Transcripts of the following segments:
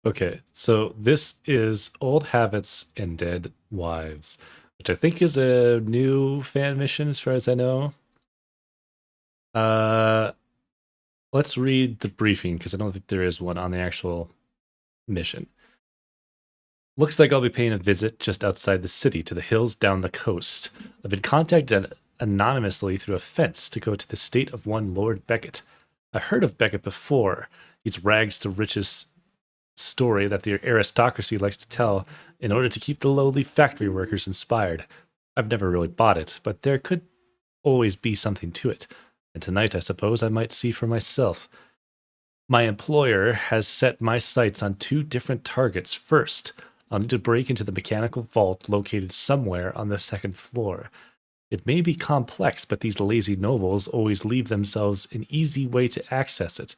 Okay, so this is Old Habits and Dead Wives, which I think is a new fan mission as far as I know. Uh, let's read the briefing because I don't think there is one on the actual mission. Looks like I'll be paying a visit just outside the city to the hills down the coast. I've been contacted anonymously through a fence to go to the estate of one Lord Beckett. I've heard of Beckett before. He's rags to riches story that the aristocracy likes to tell in order to keep the lowly factory workers inspired. I've never really bought it, but there could always be something to it. And tonight, I suppose, I might see for myself. My employer has set my sights on two different targets. First, I'll need to break into the mechanical vault located somewhere on the second floor. It may be complex, but these lazy nobles always leave themselves an easy way to access it,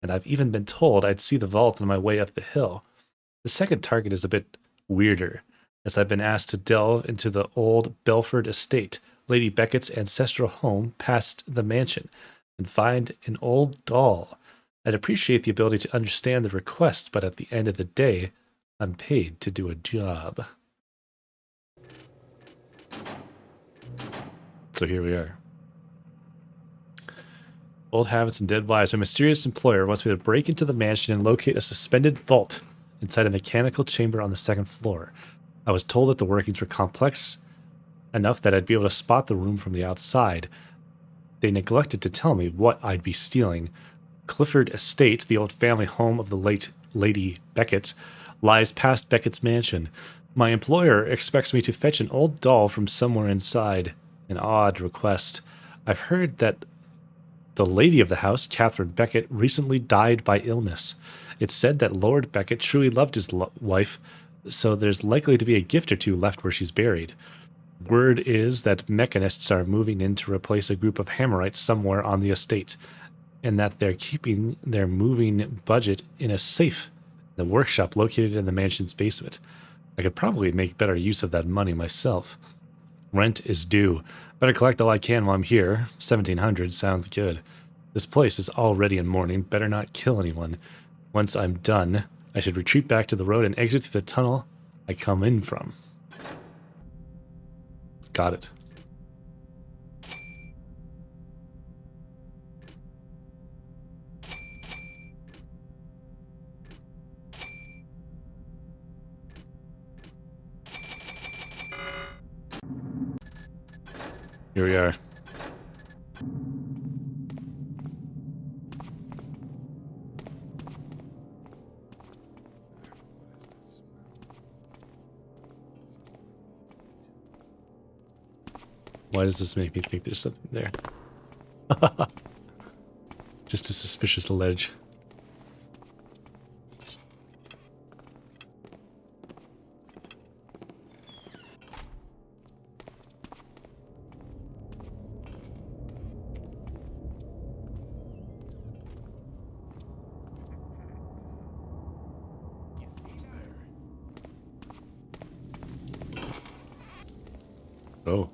and I've even been told I'd see the vault on my way up the hill. The second target is a bit weirder, as I've been asked to delve into the old Belford estate, Lady Beckett's ancestral home past the mansion, and find an old doll. I'd appreciate the ability to understand the request, but at the end of the day, I'm paid to do a job. So here we are. Old Habits and Dead Wives. My mysterious employer wants me to break into the mansion and locate a suspended vault inside a mechanical chamber on the second floor. I was told that the workings were complex enough that I'd be able to spot the room from the outside. They neglected to tell me what I'd be stealing. Clifford Estate, the old family home of the late Lady Beckett, lies past Beckett's mansion. My employer expects me to fetch an old doll from somewhere inside. An odd request. I've heard that the lady of the house, Catherine Beckett, recently died by illness. It's said that Lord Beckett truly loved his wife, so there's likely to be a gift or two left where she's buried. Word is that mechanists are moving in to replace a group of Hammerites somewhere on the estate, and that they're keeping their moving budget in a safe in the workshop located in the mansion's basement. I could probably make better use of that money myself. Rent is due. Better collect all I can while I'm here. 1700 sounds good. This place is already in mourning. Better not kill anyone. Once I'm done, I should retreat back to the road and exit through the tunnel I come in from. Got it. Here we are. Why does this make me think there's something there? Just a suspicious ledge. Oh.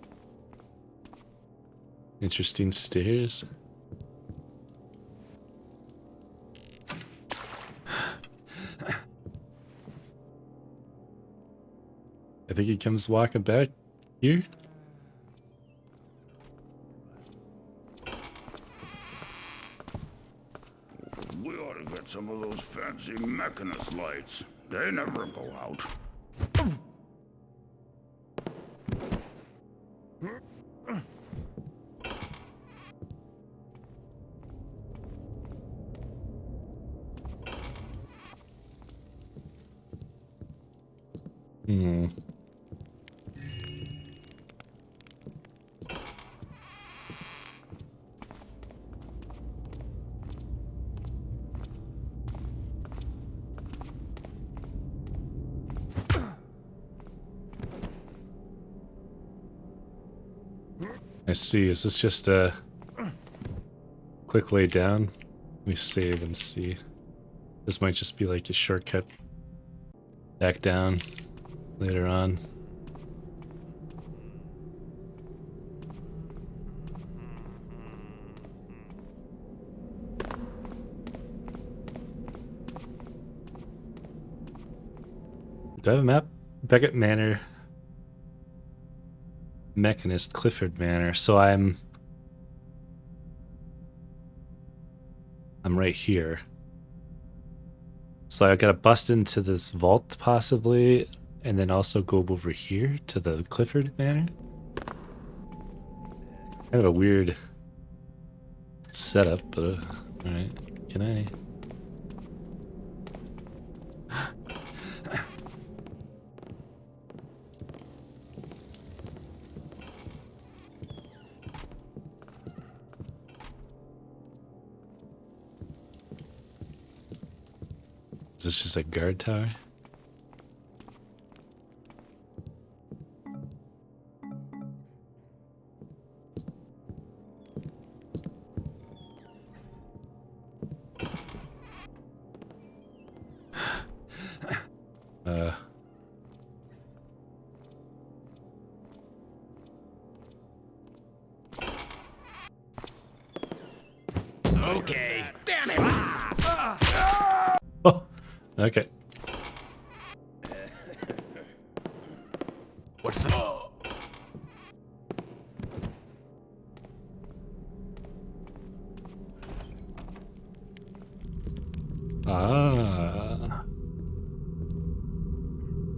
Interesting stairs. I think he comes walking back here. We ought to get some of those fancy mechanist lights. They never go out. Hmm. I see. Is this just a quick way down? Let me save and see. This might just be like a shortcut back down later on. Do I have a map? Beckett Manor. Mechanist, Clifford Manor. So I'm right here. So I gotta bust into this vault possibly, and then also go over here to the Clifford Manor. Kind of a weird setup, but alright. Can I? Is this just a guard tower? Okay. Damn it! Oh, okay. What's the... Ah.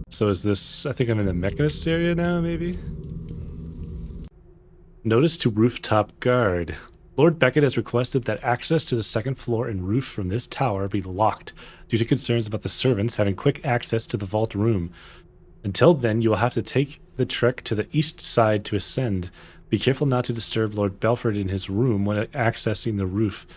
So is this, I think I'm in the Mechanist area now, maybe? Notice to rooftop guard. Lord Beckett has requested that access to the second floor and roof from this tower be locked due to concerns about the servants having quick access to the vault room. Until then, you will have to take the trek to the east side to ascend. Be careful not to disturb Lord Belford in his room when accessing the roof.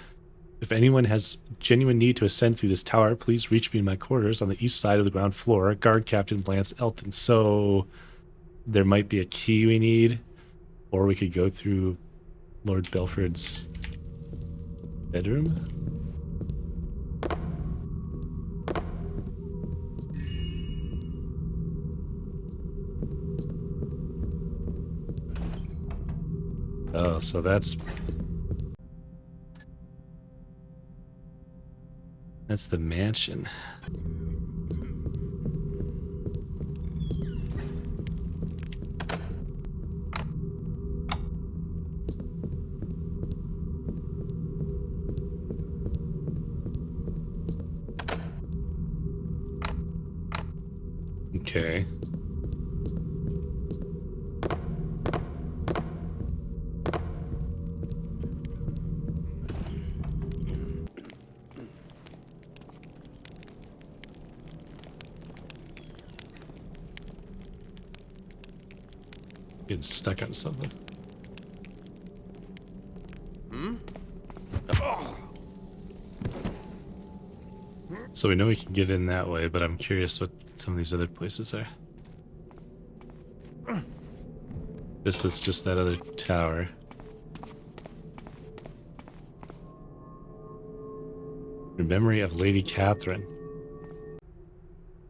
If anyone has genuine need to ascend through this tower, please reach me in my quarters on the east side of the ground floor. Guard Captain Lance Elton. So there might be a key we need, or we could go through Lord Belford's bedroom. Oh, so that's the mansion. Okay. Getting stuck on something. So we know we can get in that way, but I'm curious what some of these other places are. This was just that other tower. In memory of Lady Catherine.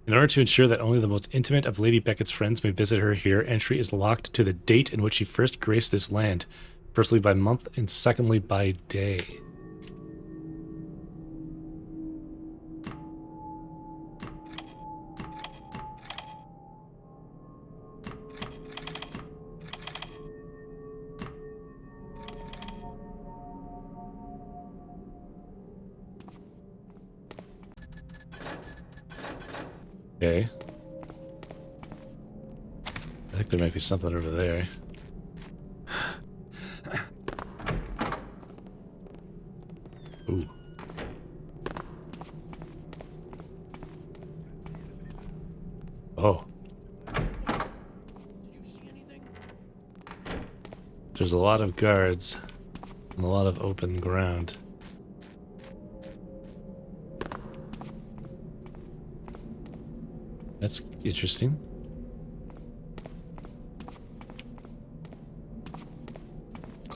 In order to ensure that only the most intimate of Lady Beckett's friends may visit her here, entry is locked to the date in which she first graced this land. Firstly by month, and secondly by day. Okay. I think there might be something over there. Ooh. Oh. There's a lot of guards and a lot of open ground. That's interesting.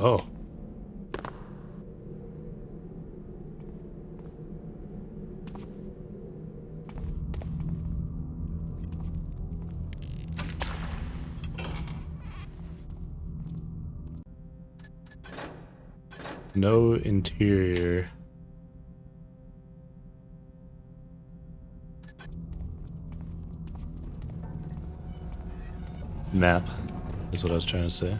Oh. No interior. Map is what I was trying to say.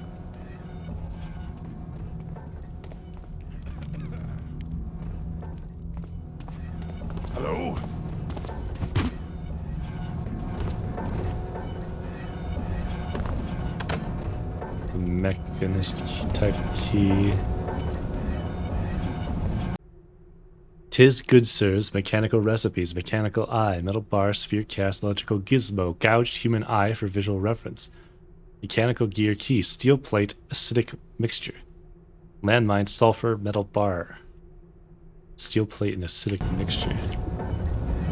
Hello? The mechanist type key. Tis good sirs, mechanical recipes, mechanical eye, metal bar, sphere cast, electrical gizmo, gouged human eye for visual reference. Mechanical gear key, steel plate, acidic mixture. Landmine, sulfur, metal bar. Steel plate and acidic mixture.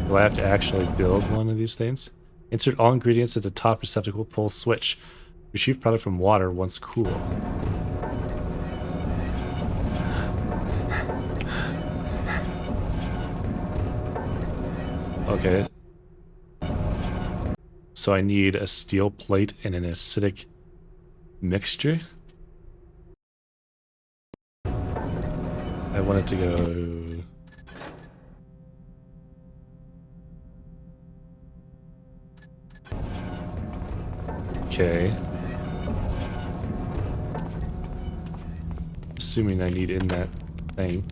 Do I have to actually build one of these things? Insert all ingredients at the top receptacle, pull switch. Retrieve product from water once cool. Okay. So I need a steel plate and an acidic mixture. I want it to go... Okay. Assuming I need in that thing.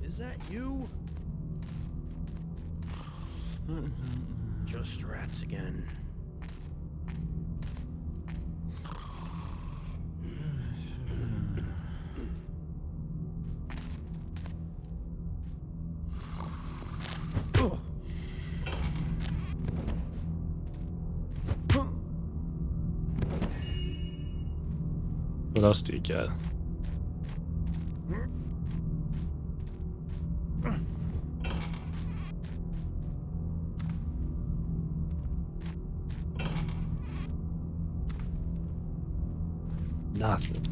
Is that you? Just rats again. What else do you got? Nothing.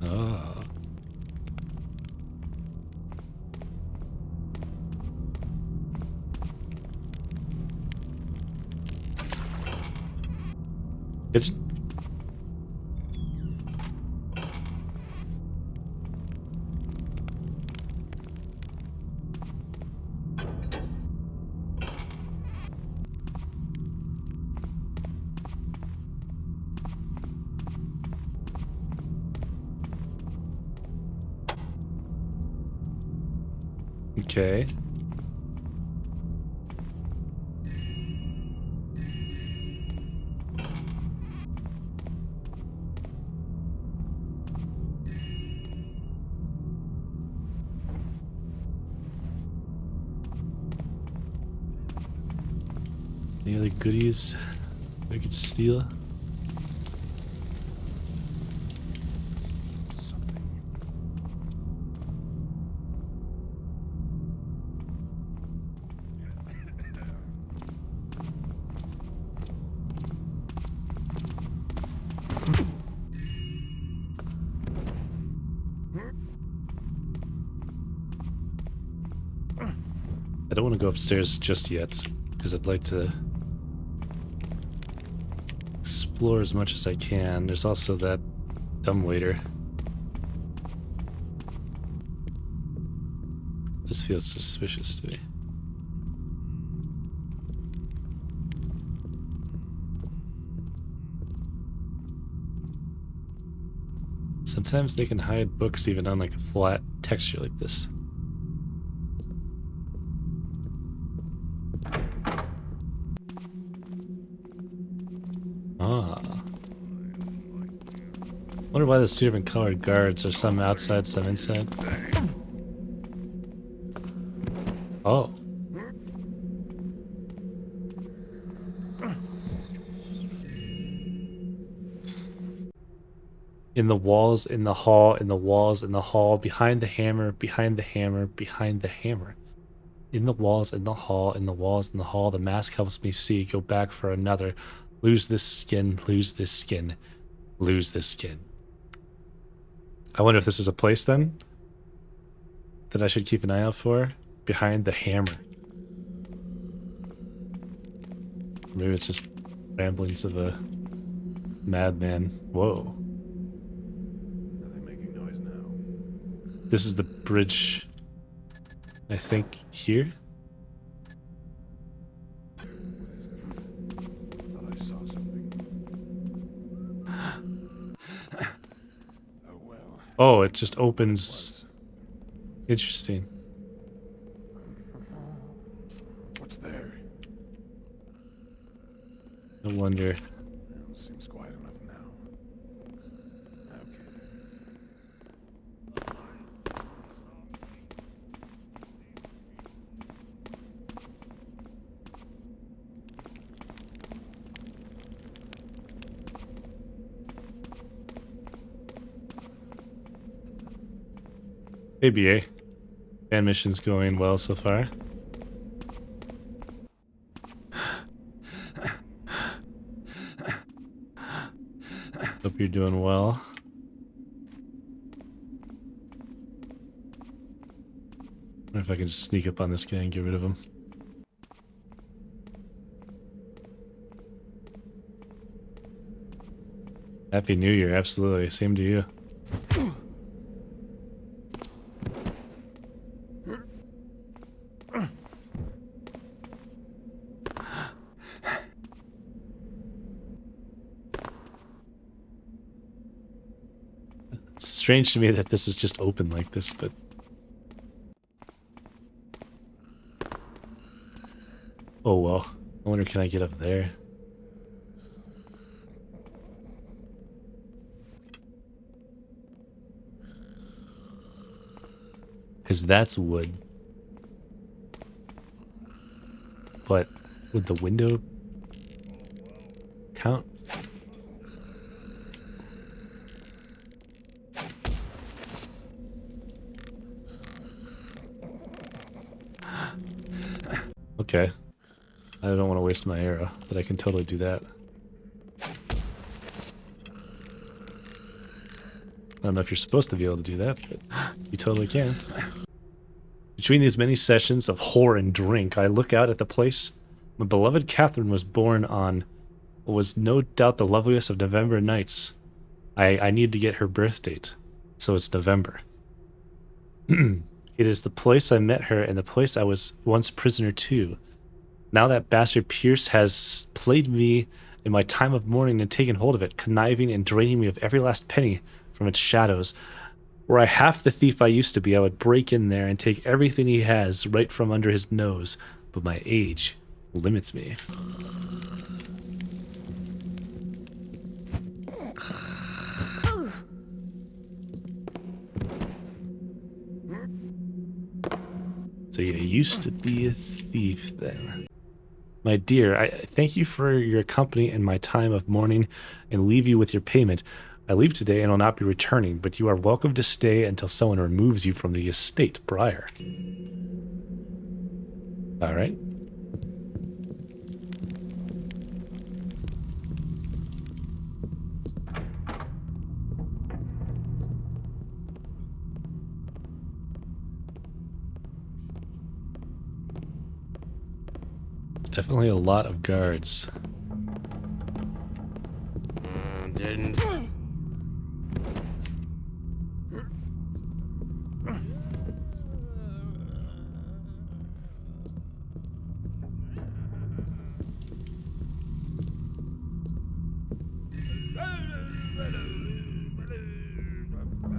Oh. Kitchen? Okay. Any other goodies we could steal? I don't want to go upstairs just yet, because I'd like to explore as much as I can. There's also that dumbwaiter. This feels suspicious to me. Sometimes they can hide books even on like a flat texture like this. Ah. Wonder why there's two different colored guards, or some outside, some inside. Oh. In the walls, in the hall, in the walls, in the hall, behind the hammer, behind the hammer, behind the hammer. In the walls, in the hall, in the walls, in the hall, the mask helps me see, go back for another. Lose this skin, lose this skin, lose this skin. I wonder if this is a place then that I should keep an eye out for. Behind the hammer. Maybe it's just ramblings of a Madman. Whoa. Are they making noise now? This is the bridge, I think, here? Thought I saw something. Oh well. Oh, it just opens. Interesting. What's there? No wonder. Well, seems quiet enough now. Okay. Hey, BA. Fan mission's going well so far. Hope you're doing well. Wonder if I can just sneak up on this guy and get rid of him. Happy New Year, absolutely. Same to you. It's strange to me that this is just open like this, but... Oh well. I wonder, can I get up there? Because that's wood. But would the window count? Okay. I don't want to waste my arrow, but I can totally do that. I don't know if you're supposed to be able to do that, but you totally can. Between these many sessions of whore and drink, I look out at the place my beloved Catherine was born on what was no doubt the loveliest of November nights. I need to get her birth date, so it's November. It is the place I met her and the place I was once prisoner to. Now that bastard Pierce has played me in my time of mourning and taken hold of it, conniving and draining me of every last penny from its shadows. Were I half the thief I used to be, I would break in there and take everything he has right from under his nose, but my age limits me. So you used to be a thief then. My dear, I thank you for your company in my time of mourning and leave you with your payment. I leave today and will not be returning, but you are welcome to stay until someone removes you from the estate, Briar. All right. Definitely a lot of guards. Didn't.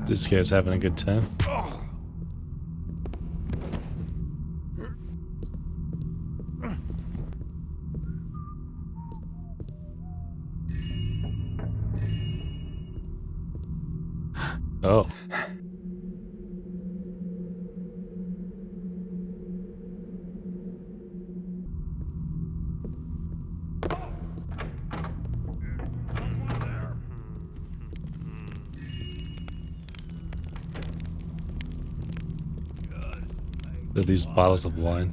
This guy's having a good time. Oh. Are these bottles of wine?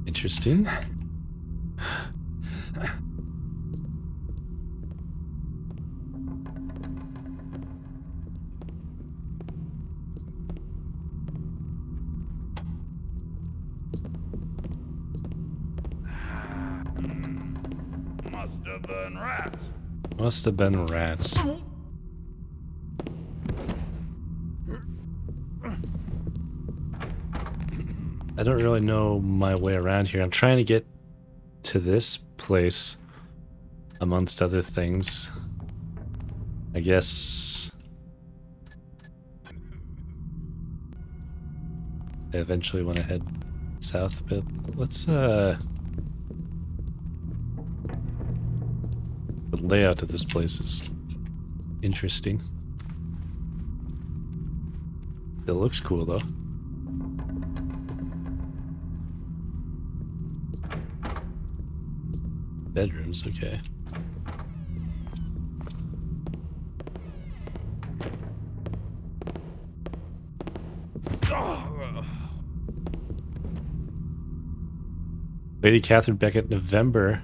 Interesting. Must have been rats. Must have been rats. I don't really know my way around here. I'm trying to get to this place, amongst other things. I guess I eventually want to head south a bit. Let's the layout of this place is interesting. It looks cool though. Bedrooms, okay. Lady Catherine Beckett, November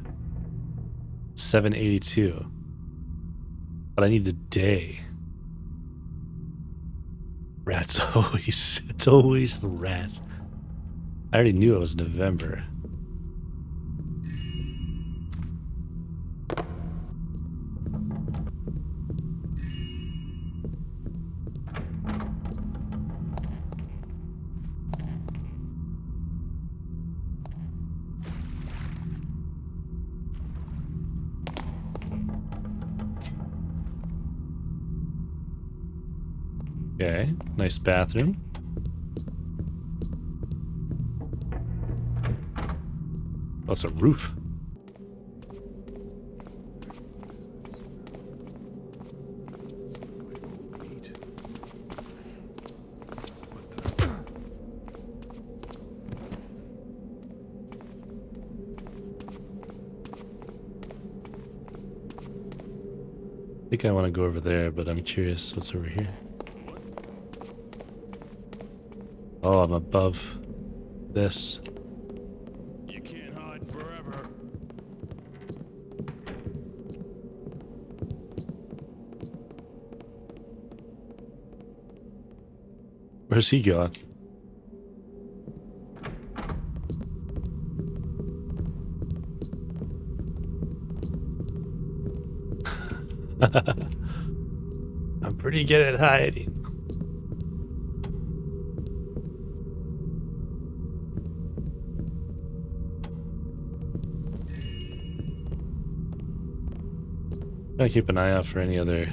782. But I need a day. Rats always. It's always rats. I already knew it was November. Okay, nice bathroom. Oh, it's a roof. I think I want to go over there, but I'm curious what's over here. Oh, I'm above this. You can't hide forever. Where's he going? I'm pretty good at hiding. Gotta keep an eye out for any other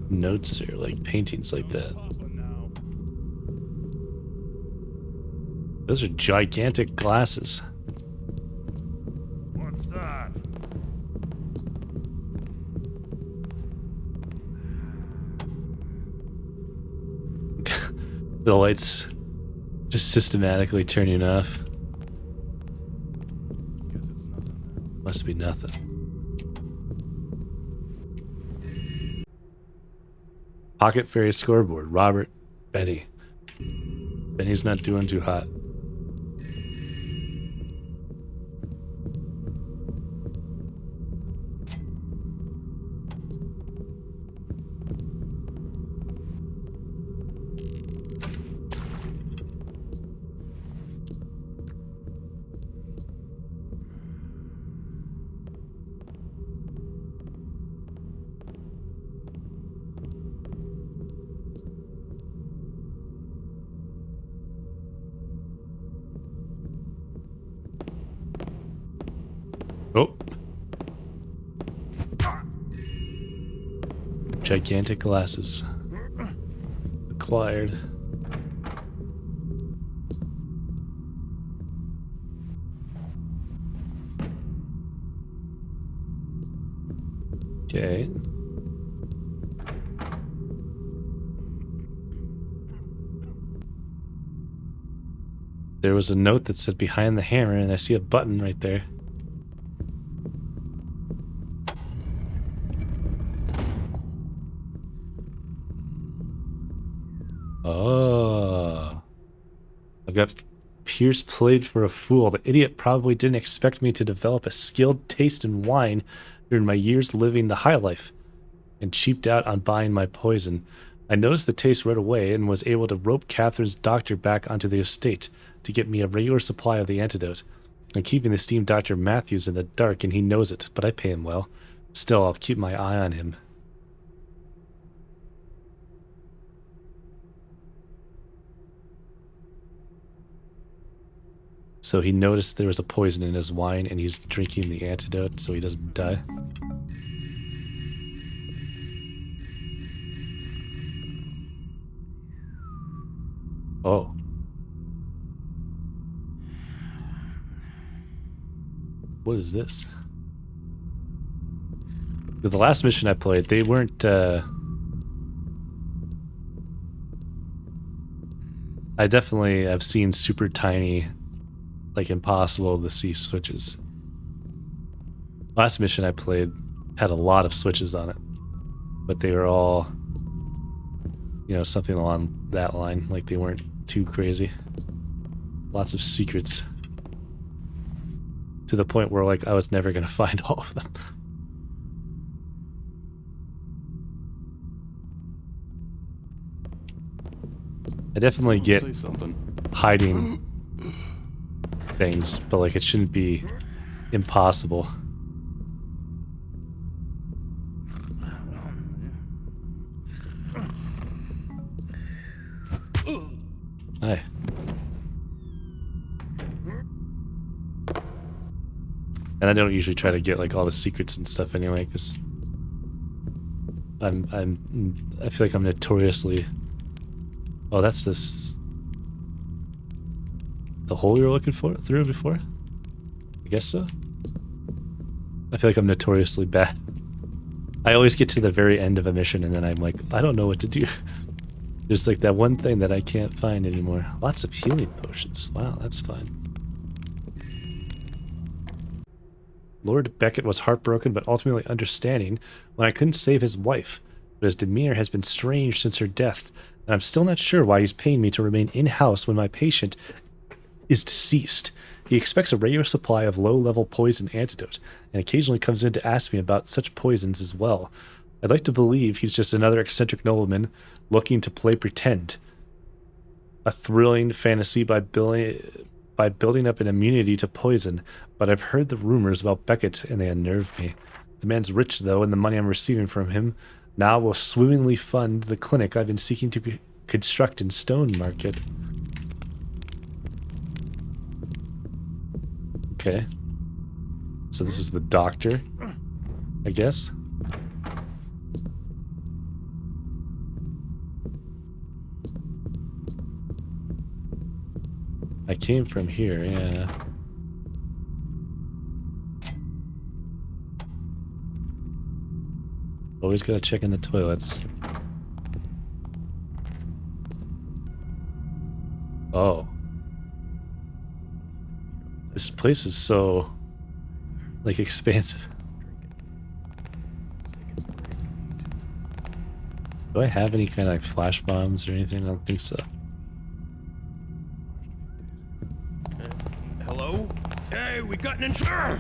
notes or like paintings like that. Those are gigantic glasses. What's that? The lights just systematically turning off. Guess it's nothing now. Must be nothing. Pocket Fairy scoreboard. Robert, Benny. Benny's not doing too hot. Oh. Gigantic glasses. Acquired. Okay. There was a note that said behind the hammer, and I see a button right there. Oh. I've got Pierce played for a fool. The idiot probably didn't expect me to develop a skilled taste in wine during my years living the high life, and cheaped out on buying my poison. I noticed the taste right away and was able to rope Catherine's doctor back onto the estate to get me a regular supply of the antidote. I'm keeping the esteemed Dr. Matthews in the dark, and he knows it, but I pay him well. Still, I'll keep my eye on him. So he noticed there was a poison in his wine, and he's drinking the antidote so he doesn't die. Oh. What is this? With the last mission I played, they weren't, I definitely have seen super tiny, like impossible to see switches. Last mission I played had a lot of switches on it, but they were all, you know, something along that line, like they weren't too crazy. Lots of secrets. To the point where, like, I was never gonna find all of them. I definitely get hiding things, but like it shouldn't be impossible. Hi. And I don't usually try to get like all the secrets and stuff anyway, because I feel like I'm notoriously. Oh, that's this. The hole you're looking for through before? I guess so. I feel like I'm notoriously bad. I always get to the very end of a mission and then I'm like, I don't know what to do. There's like that one thing that I can't find anymore. Lots of healing potions. Wow, that's fine. Lord Beckett was heartbroken but ultimately understanding when I couldn't save his wife, but his demeanor has been strange since her death, and I'm still not sure why he's paying me to remain in-house when my patient is deceased. He expects a regular supply of low-level poison antidote, and occasionally comes in to ask me about such poisons as well. I'd like to believe he's just another eccentric nobleman looking to play pretend. A thrilling fantasy by building up an immunity to poison, but I've heard the rumors about Beckett and they unnerve me. The man's rich though, and the money I'm receiving from him now will swimmingly fund the clinic I've been seeking to construct in Stone Market. Okay. So this is the doctor, I guess. I came from here, yeah. Always gotta check in the toilets. Oh. This place is so, like, expansive. Do I have any kind of like flash bombs or anything? I don't think so. Hello? Hey, we got an intruder!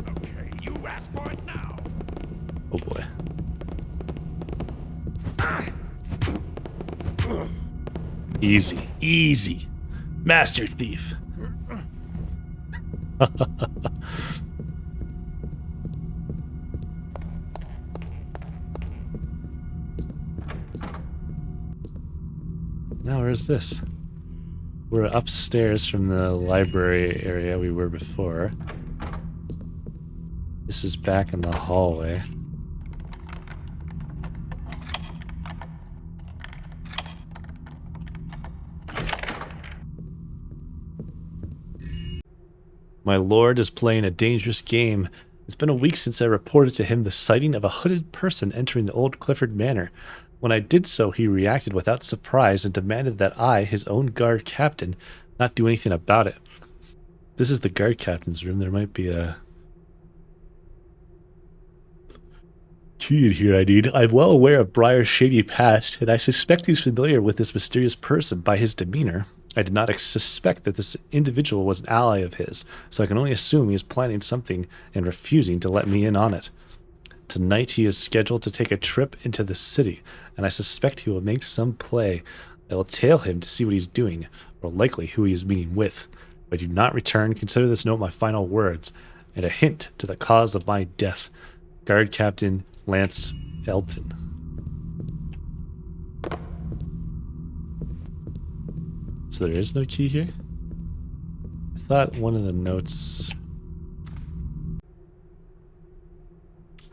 Okay, you asked for it now. Oh boy. Easy. Easy. Master Thief. Now where's this? We're upstairs from the library area we were before. This is back in the hallway. My lord is playing a dangerous game. It's been a week since I reported to him the sighting of a hooded person entering the old Clifford Manor. When I did so, he reacted without surprise and demanded that I, his own guard captain, not do anything about it. This is the guard captain's room. There might be a key in here I need. I'm well aware of Briar's shady past, and I suspect he's familiar with this mysterious person by his demeanor. I did not suspect that this individual was an ally of his, so I can only assume he is planning something and refusing to let me in on it. Tonight he is scheduled to take a trip into the city, and I suspect he will make some play. I will tail him to see what he's doing, or likely who he is meeting with. If I do not return, consider this note my final words, and a hint to the cause of my death. Guard Captain Lance Elton. So there is no key here? I thought one of the notes...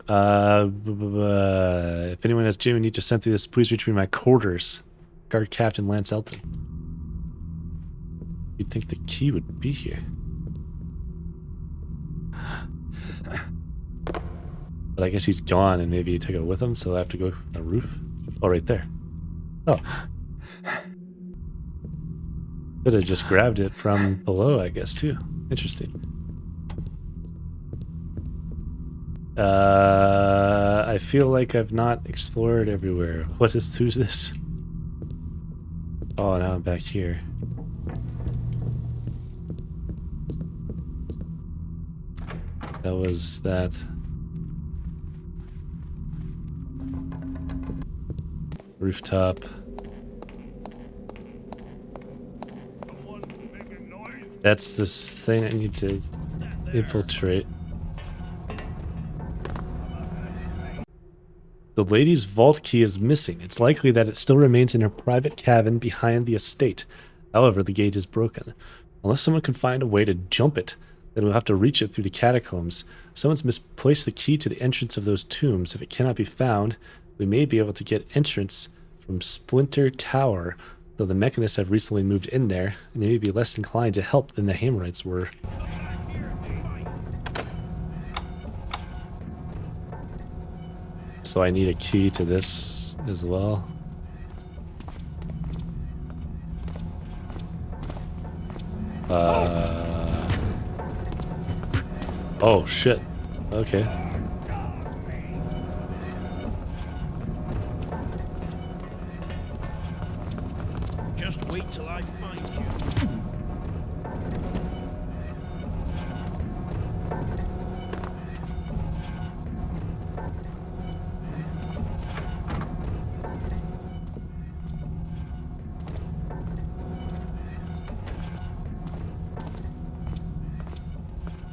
if anyone has Jimmy need to send through this, please reach me in my quarters. Guard Captain Lance Elton. You'd think the key would be here. But I guess he's gone and maybe he took it with him, so I have to go on the roof. Oh, right there. Oh. Could have just grabbed it from below, I guess, too. Interesting. I feel like I've not explored everywhere. Who's this? Oh, now I'm back here. That was that. Rooftop. That's this thing I need to infiltrate. The lady's vault key is missing. It's likely that it still remains in her private cabin behind the estate. However, the gate is broken. Unless someone can find a way to jump it, then we'll have to reach it through the catacombs. Someone's misplaced the key to the entrance of those tombs. If it cannot be found, we may be able to get entrance from Splinter Tower, though the mechanists have recently moved in there, and they may be less inclined to help than the Hammerites were. So I need a key to this as well. Oh shit. Okay. Just wait till I find you.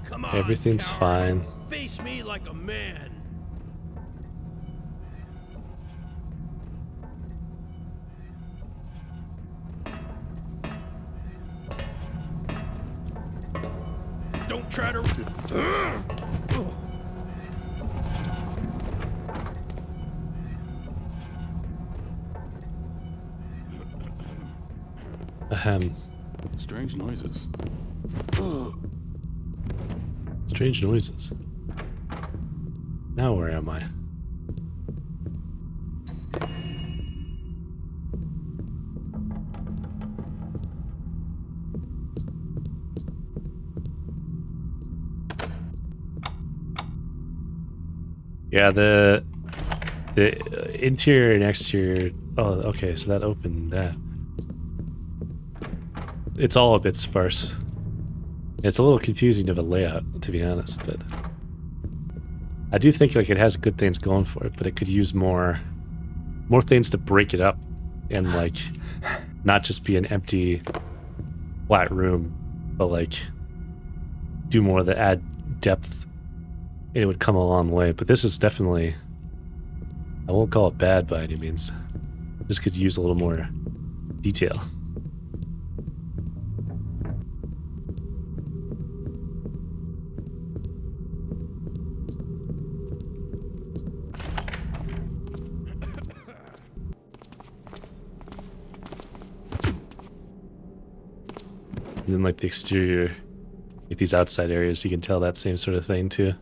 Come on, Everything's coward. fine. Face me like a man. Don't try to... Ahem. Strange noises. Strange noises. Now where am I? Yeah, the interior and exterior. Oh, okay, so that opened that. It's all a bit sparse. It's a little confusing of a layout, to be honest, but I do think like it has good things going for it, but it could use more things to break it up and like not just be an empty flat room, but like do more to add depth, and it would come a long way. But this is definitely, I won't call it bad by any means. This could use a little more detail. And then like the exterior, like these outside areas, you can tell that same sort of thing too.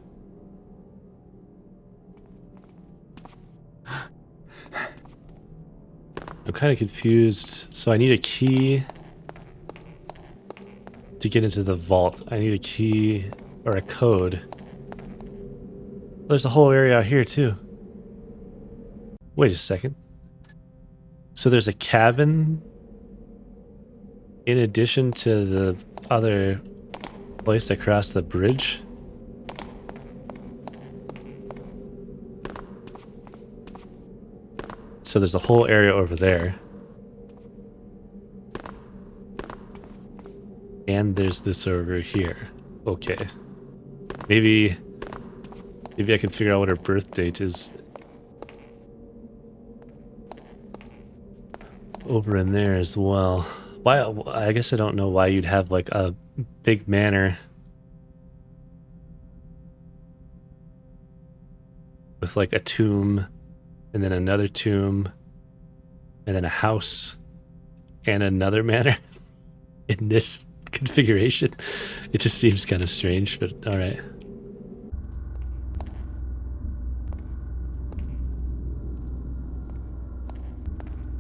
I'm kind of confused. So I need a key to get into the vault. I need a key or a code. There's a whole area out here too. Wait a second. So there's a cabin in addition to the other place across the bridge? So there's a whole area over there. And there's this over here. Okay. Maybe I can figure out what her birth date is. Over in there as well. Why? I guess I don't know why you'd have like a big manor with like a tomb and then another tomb and then a house and another manor in this configuration. It just seems kind of strange, but all right.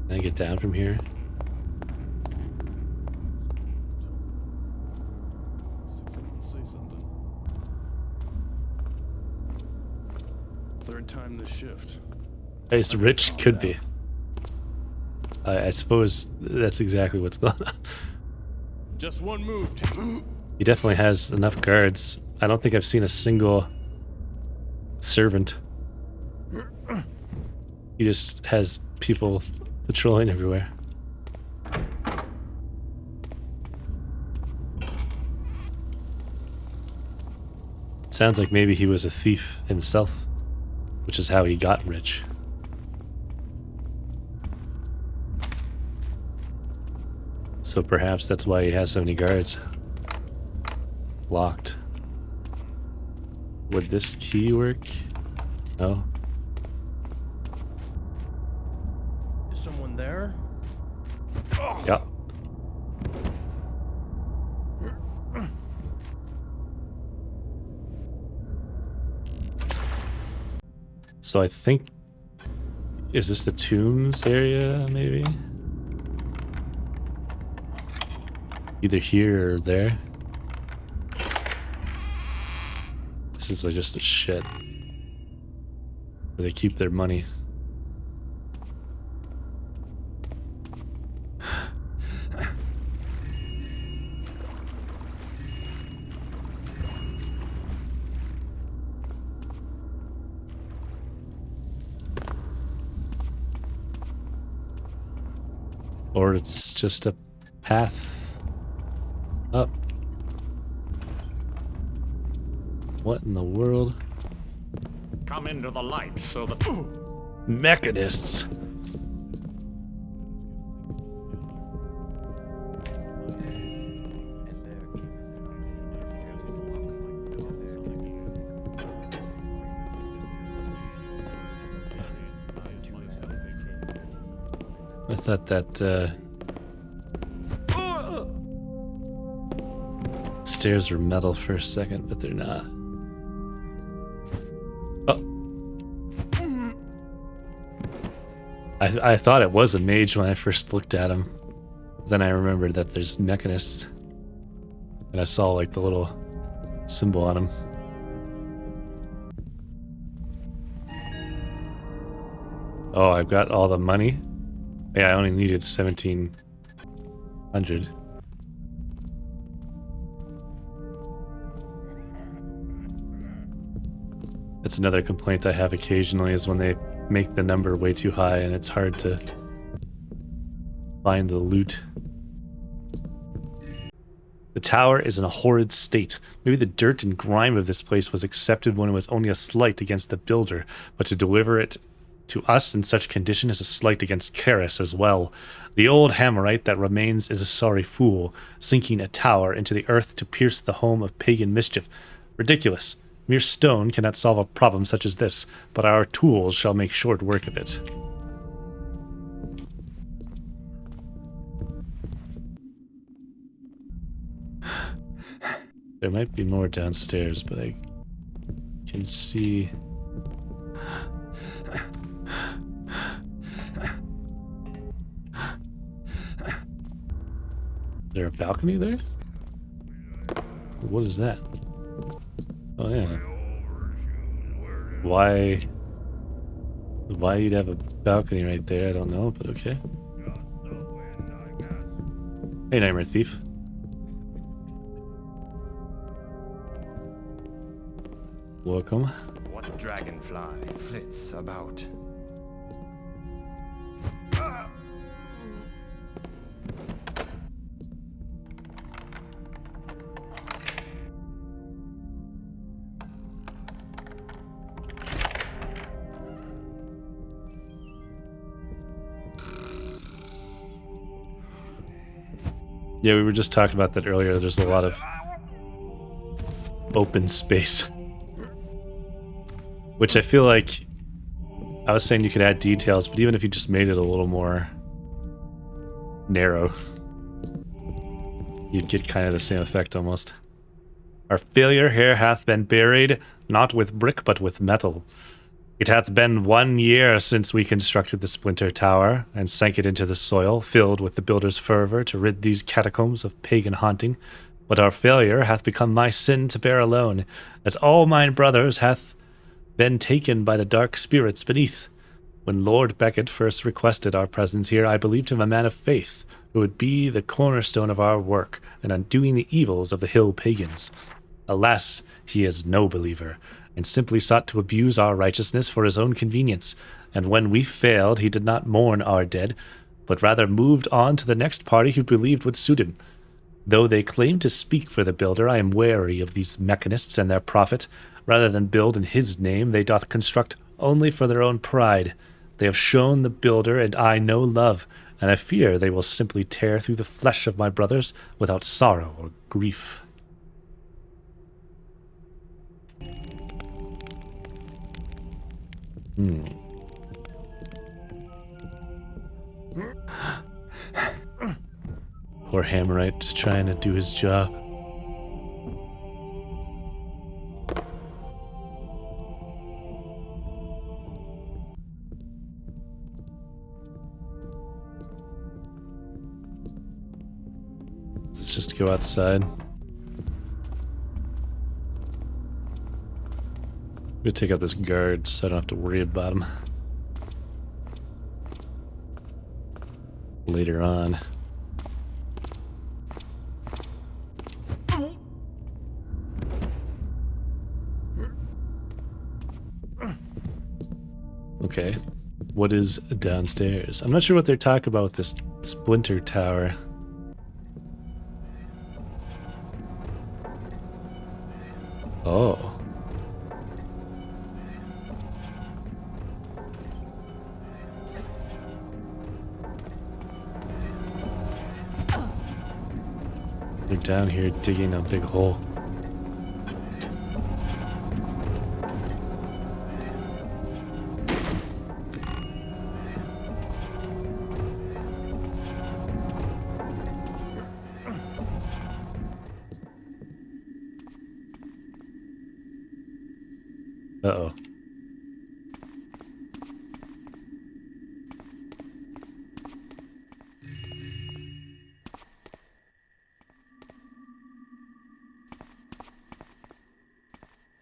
Can I get down from here? Say something. Third time this shift. It's rich, could be. I suppose that's exactly what's going on. Just one move. He definitely has enough guards. I don't think I've seen a single servant. He just has people patrolling everywhere. Sounds like maybe he was a thief himself, which is how he got rich. So perhaps that's why he has so many guards. Locked. Would this key work? No. Is someone there? Yeah. So I think... Is this the tombs area, maybe? Either here or there. This is like just a shed where they keep their money. Or it's just a path up. What in the world? Come into the light so that... Mechanists! I thought that, stairs were metal for a second, but they're not. Oh. I thought it was a mage when I first looked at him. Then I remembered that there's mechanists. And I saw like the little symbol on him. Oh, I've got all the money? Yeah, I only needed 1,700. That's another complaint I have occasionally, is when they make the number way too high and it's hard to find the loot. The tower is in a horrid state. Maybe the dirt and grime of this place was accepted when it was only a slight against the builder, but to deliver it to us in such condition is a slight against Karis as well. The old Hammerite that remains is a sorry fool, sinking a tower into the earth to pierce the home of pagan mischief. Ridiculous. Mere stone cannot solve a problem such as this, but our tools shall make short work of it. There might be more downstairs, but I can see... Is there a balcony there? What is that? Oh yeah. Why you'd have a balcony right there, I don't know, but okay. Hey, Nightmare Thief. Welcome. What dragonfly flits about? Yeah, we were just talking about that earlier. There's a lot of open space. Which I feel like... I was saying you could add details, but even if you just made it a little more narrow, you'd get kind of the same effect almost. Our failure here hath been buried, not with brick, but with metal. It hath been 1 year since we constructed the splinter tower, and sank it into the soil, filled with the builder's fervor to rid these catacombs of pagan haunting. But our failure hath become my sin to bear alone, as all mine brothers hath been taken by the dark spirits beneath. When Lord Beckett first requested our presence here, I believed him a man of faith, who would be the cornerstone of our work, and undoing the evils of the hill pagans. Alas, he is no believer, and simply sought to abuse our righteousness for his own convenience, and when we failed, he did not mourn our dead, but rather moved on to the next party who believed would suit him. Though they claim to speak for the builder, I am wary of these mechanists and their profit. Rather than build in his name, they doth construct only for their own pride. They have shown the builder and I no love, and I fear they will simply tear through the flesh of my brothers without sorrow or grief. Poor Hammerite just trying to do his job. Let's just go outside. I'm gonna take out this guard so I don't have to worry about him later on. Okay, what is downstairs? I'm not sure what they're talking about with this splinter tower. Oh. They're down here digging a big hole. Uh-oh.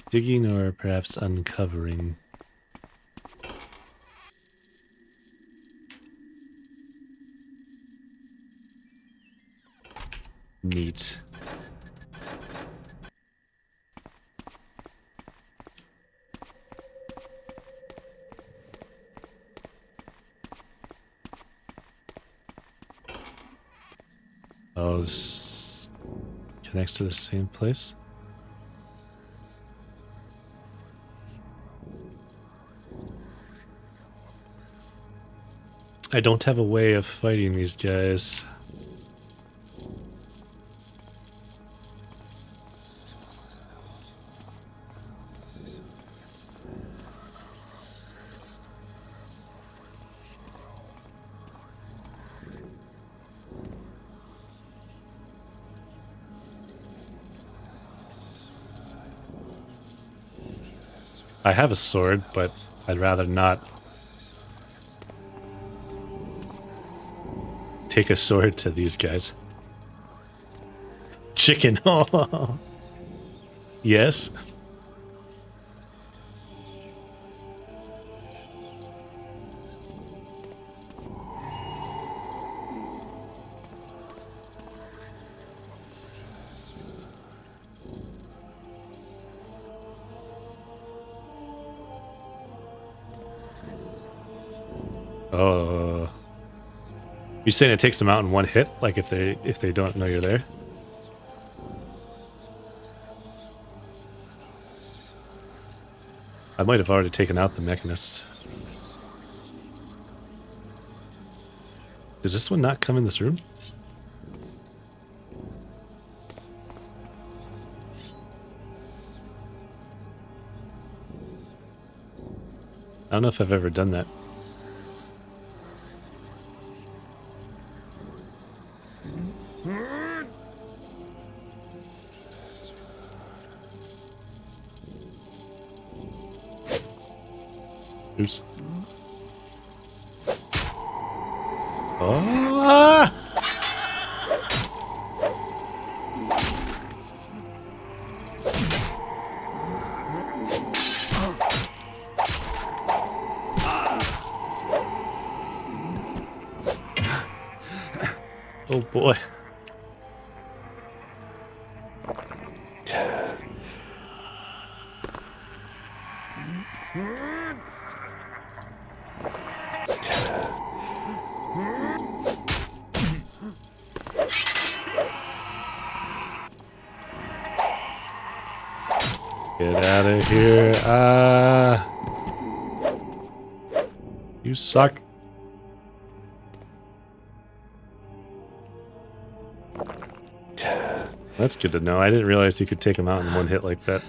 Digging or perhaps uncovering. Neat. Oh, this connects to the same place? I don't have a way of fighting these guys. I have a sword, but I'd rather not take a sword to these guys. Chicken. Oh. Yes. Oh. You're saying it takes them out in one hit? Like if they don't know you're there? I might have already taken out the mechanist. Does this one not come in this room? don't know if I've ever done that. Oops. Oh! Ah! Oh boy. Get out of here. You suck. That's good to know. I didn't realize you could take him out in one hit like that.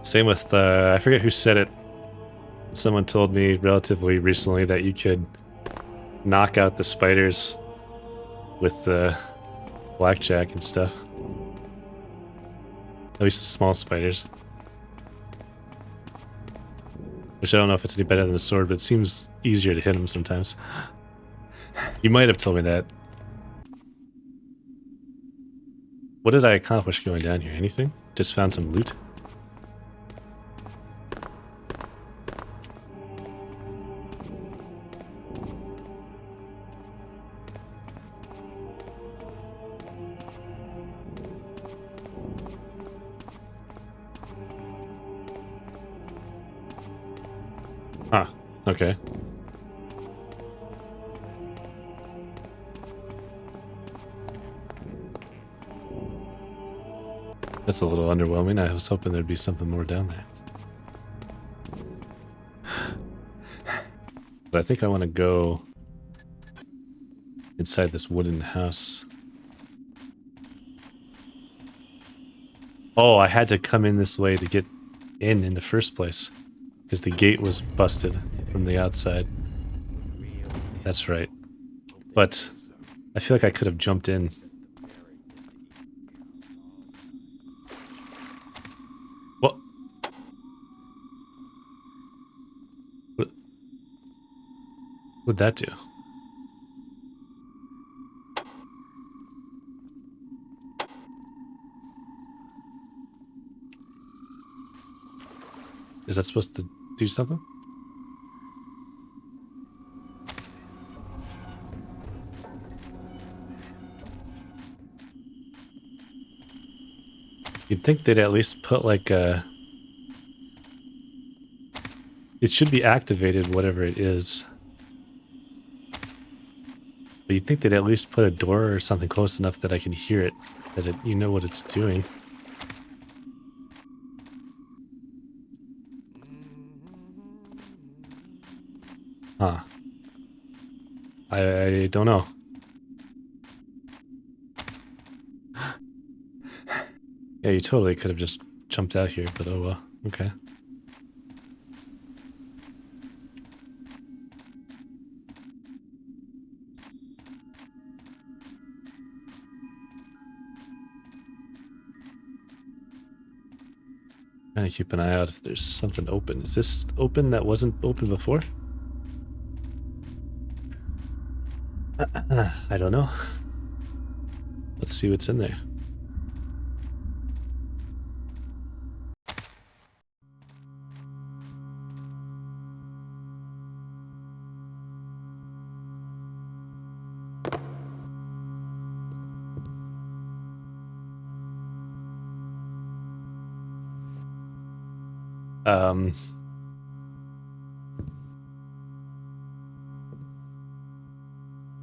Same with, I forget who said it. Someone told me relatively recently that you could knock out the spiders with the blackjack and stuff. At least the small spiders. Which I don't know if it's any better than the sword, but it seems easier to hit them sometimes. You might have told me that. What did I accomplish going down here? Anything? Just found some loot? Ah, okay. That's a little underwhelming. I was hoping there'd be something more down there. But I think I want to go inside this wooden house. Oh, I had to come in this way to get in the first place. Because the gate was busted from the outside. That's right. But I feel like I could have jumped in. What? What'd that do? Is that supposed to do something? You'd think they'd at least put like a... It should be activated, whatever it is. But you'd think they'd at least put a door or something close enough that I can hear it, that it, you know what it's doing. Huh. I don't know. Yeah, you totally could have just jumped out here, but oh well. Okay. Trying to keep an eye out if there's something open. Is this open that wasn't open before? I don't know. Let's see what's in there.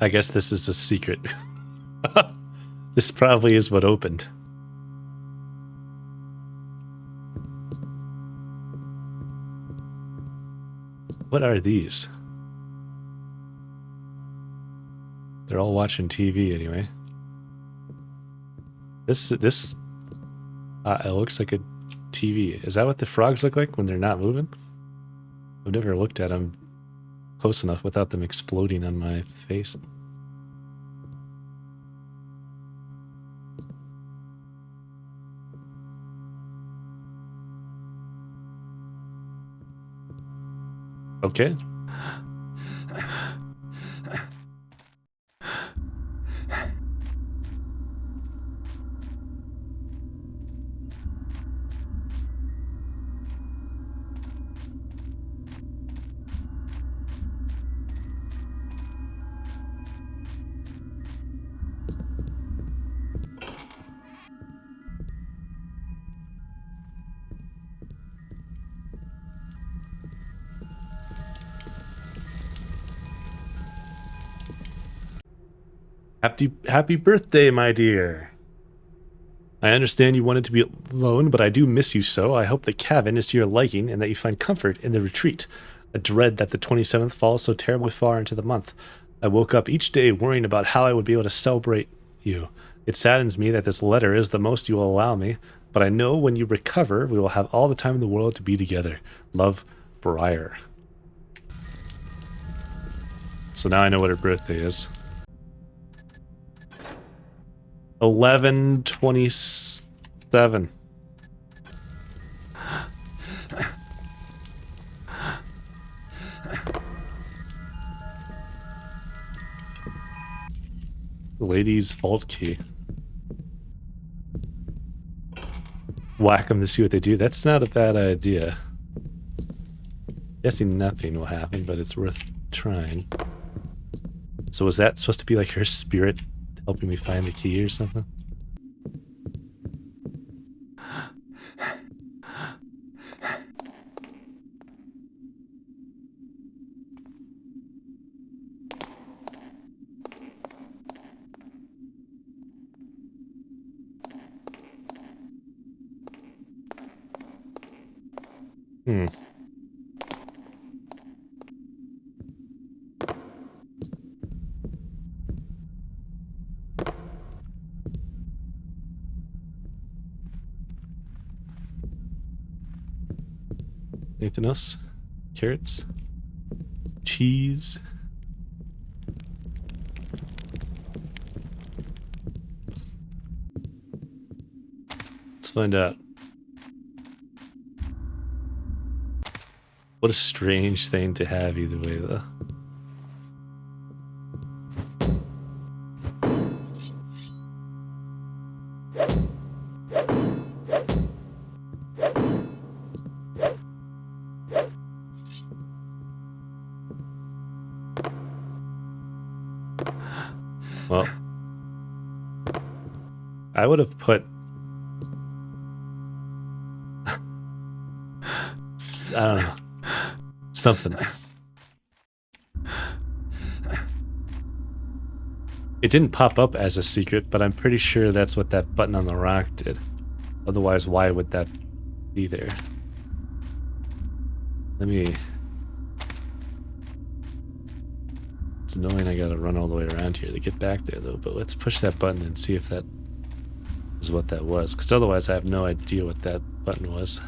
I guess this is a secret. This probably is what opened. What are these? They're all watching TV anyway. This It looks like a TV. Is that what the frogs look like when they're not moving? I've never looked at them close enough without them exploding on my face. Okay. Happy birthday, my dear. I understand you wanted to be alone, but I do miss you so. I hope the cabin is to your liking and that you find comfort in the retreat. I dread that the 27th falls so terribly far into the month. I woke up each day worrying about how I would be able to celebrate you. It saddens me that this letter is the most you will allow me, but I know when you recover, we will have all the time in the world to be together. Love, Briar. So now I know what her birthday is. 11/27. Ladies' vault key. Whack them to see what they do. That's not a bad idea. Guessing nothing will happen, but it's worth trying. So was that supposed to be like her spirit helping me find the key or something? Anything else? Carrots? Cheese? Let's find out. What a strange thing to have either way, though. Well, I would have put... I don't know. Something. It didn't pop up as a secret, but I'm pretty sure that's what that button on the rock did. Otherwise, why would that be there? Let me... It's annoying I gotta run all the way around here to get back there, though, but let's push that button and see if that is what that was, because otherwise I have no idea what that button was.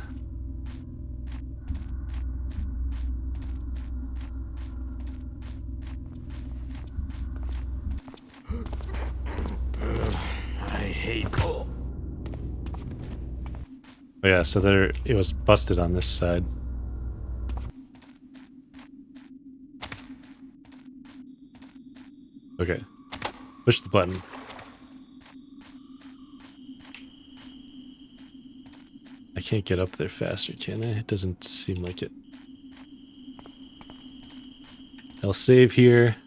Oh yeah, so there it was busted on this side. Okay. Push the button. I can't get up there faster, can I? It doesn't seem like it. I'll save here.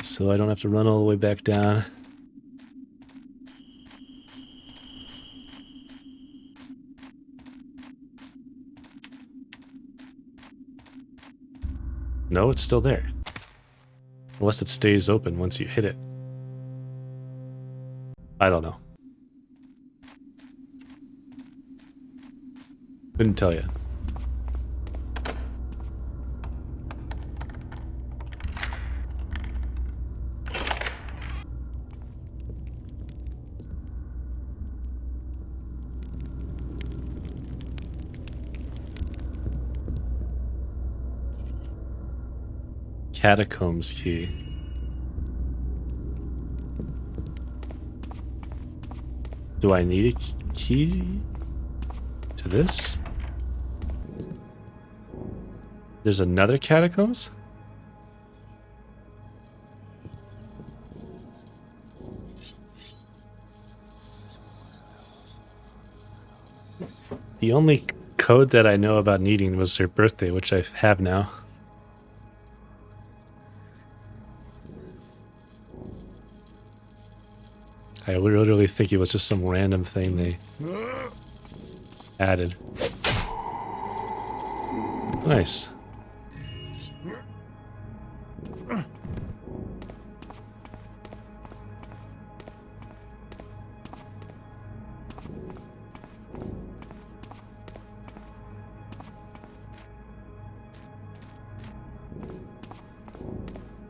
So I don't have to run all the way back down. No, it's still there. Unless it stays open once you hit it. I don't know. Couldn't tell you. Catacombs key. Do I need a key to this? There's another catacombs? The only code that I know about needing was their birthday, which I have now. I literally think it was just some random thing they added. Nice.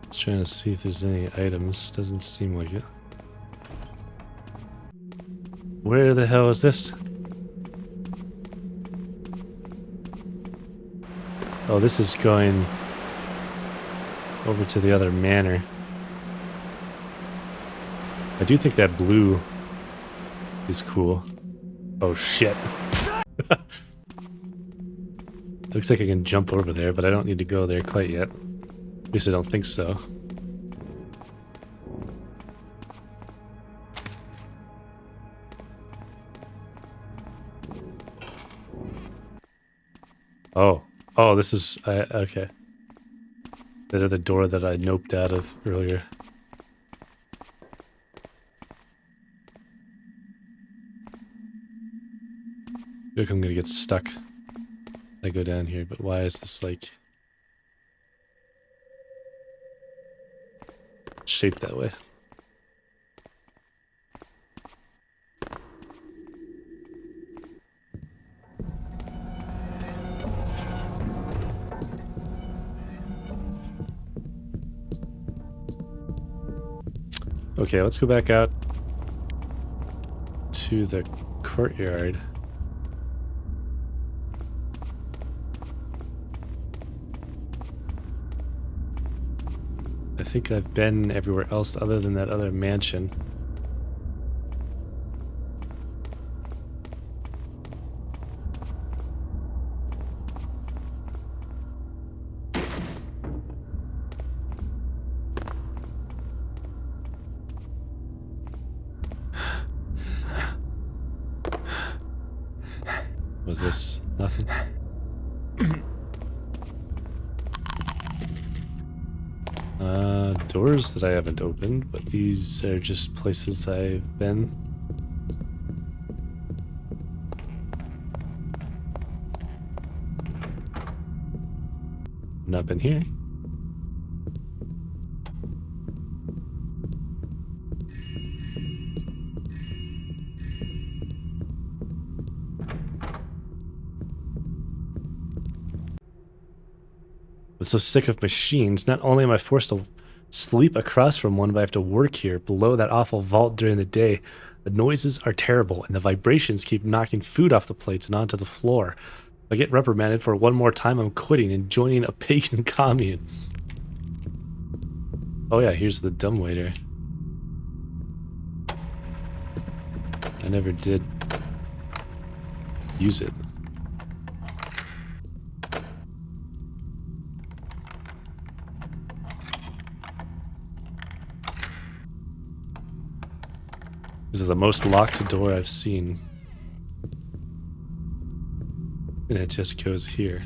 Just trying to see if there's any items. Doesn't seem like it. Where the hell is this? Oh, this is going over to the other manor. I do think that blue is cool. Oh shit. Looks like I can jump over there, but I don't need to go there quite yet. At least I don't think so. Oh. Oh, this is... okay. That other door that I noped out of earlier. I feel like I'm gonna get stuck. I go down here, but why is this like... shaped that way? Okay, let's go back out to the courtyard. I think I've been everywhere else other than that other mansion. Was this nothing? Doors that I haven't opened, but these are just places I've been. Not been here. I'm so sick of machines. Not only am I forced to sleep across from one, but I have to work here below that awful vault during the day. The noises are terrible, and the vibrations keep knocking food off the plates and onto the floor. If I get reprimanded for one more time, I'm quitting and joining a pagan commune. Oh yeah, here's the dumbwaiter. I never did use it. This is the most locked door I've seen. And it just goes here.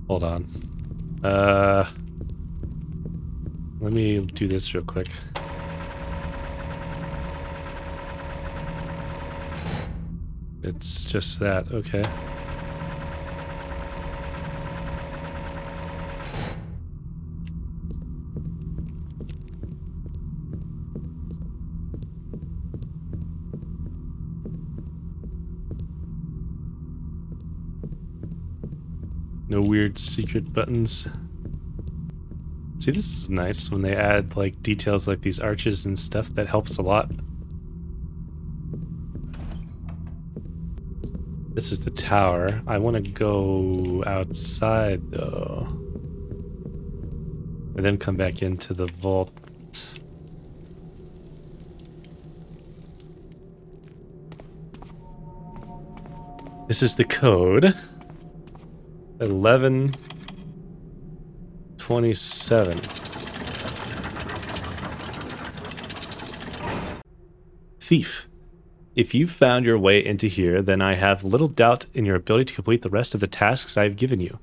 Hold on. Let me do this real quick. It's just that, okay. No weird secret buttons. See, this is nice when they add like details like these arches and stuff. That helps a lot. This is the tower. I want to go outside though. And then come back into the vault. This is the code. 1127. Thief. If you found your way into here, then I have little doubt in your ability to complete the rest of the tasks I have given you.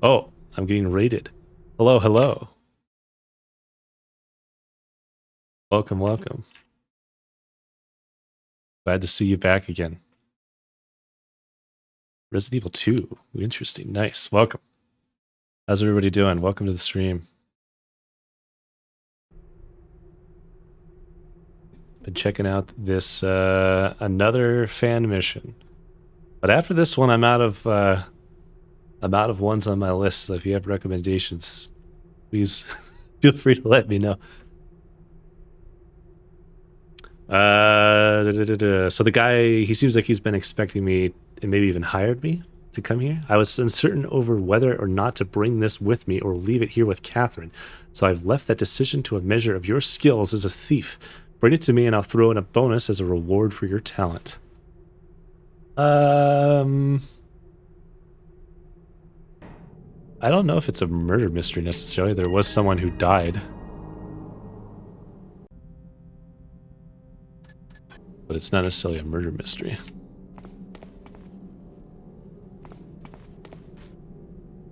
Oh, I'm getting raided. Hello, hello. Welcome, welcome. Glad to see you back again. Resident Evil 2. Interesting. Nice. Welcome. How's everybody doing? Welcome to the stream. Been checking out this another fan mission. But after this one, I'm out of ones on my list. So if you have recommendations, please feel free to let me know. So the guy, he seems like he's been expecting me and maybe even hired me to come here. I was uncertain over whether or not to bring this with me or leave it here with Catherine. So I've left that decision to a measure of your skills as a thief. Bring it to me and I'll throw in a bonus as a reward for your talent. I don't know if it's a murder mystery necessarily. There was someone who died. But it's not necessarily a murder mystery.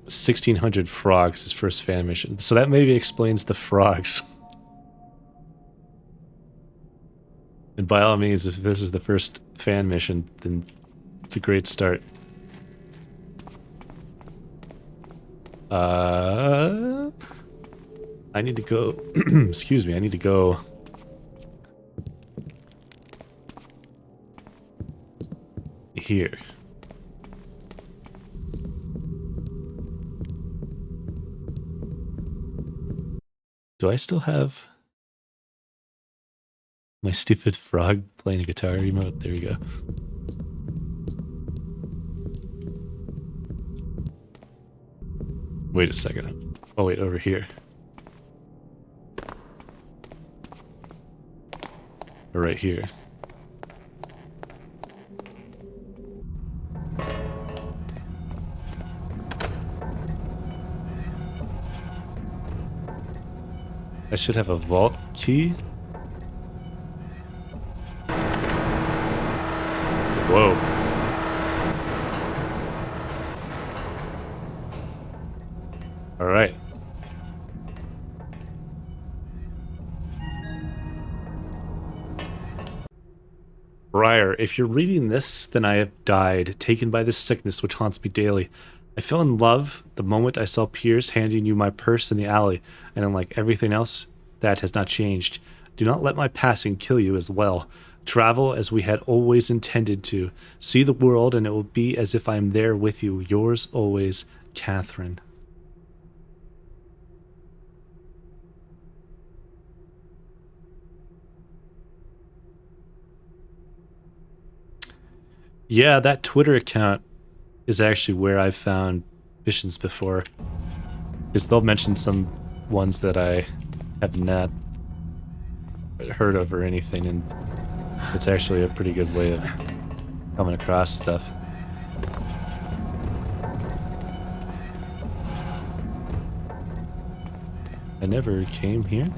1600 frogs, his first fan mission. So that maybe explains the frogs. And by all means, if this is the first fan mission, then it's a great start. I need to go... excuse me, I need to go... here. Do I still have my stupid frog playing a guitar emote? There we go. Wait a second. Oh wait, over here. Or right here. I should have a vault key. Whoa. All right. Briar, if you're reading this, then I have died, taken by this sickness which haunts me daily. I fell in love the moment I saw Piers handing you my purse in the alley, and unlike everything else, that has not changed. Do not let my passing kill you as well. Travel as we had always intended to. See the world, and it will be as if I am there with you. Yours always, Catherine. Yeah, that Twitter account is actually where I've found missions before. Because they'll mention some ones that I have not heard of or anything, and it's actually a pretty good way of coming across stuff. I never came here.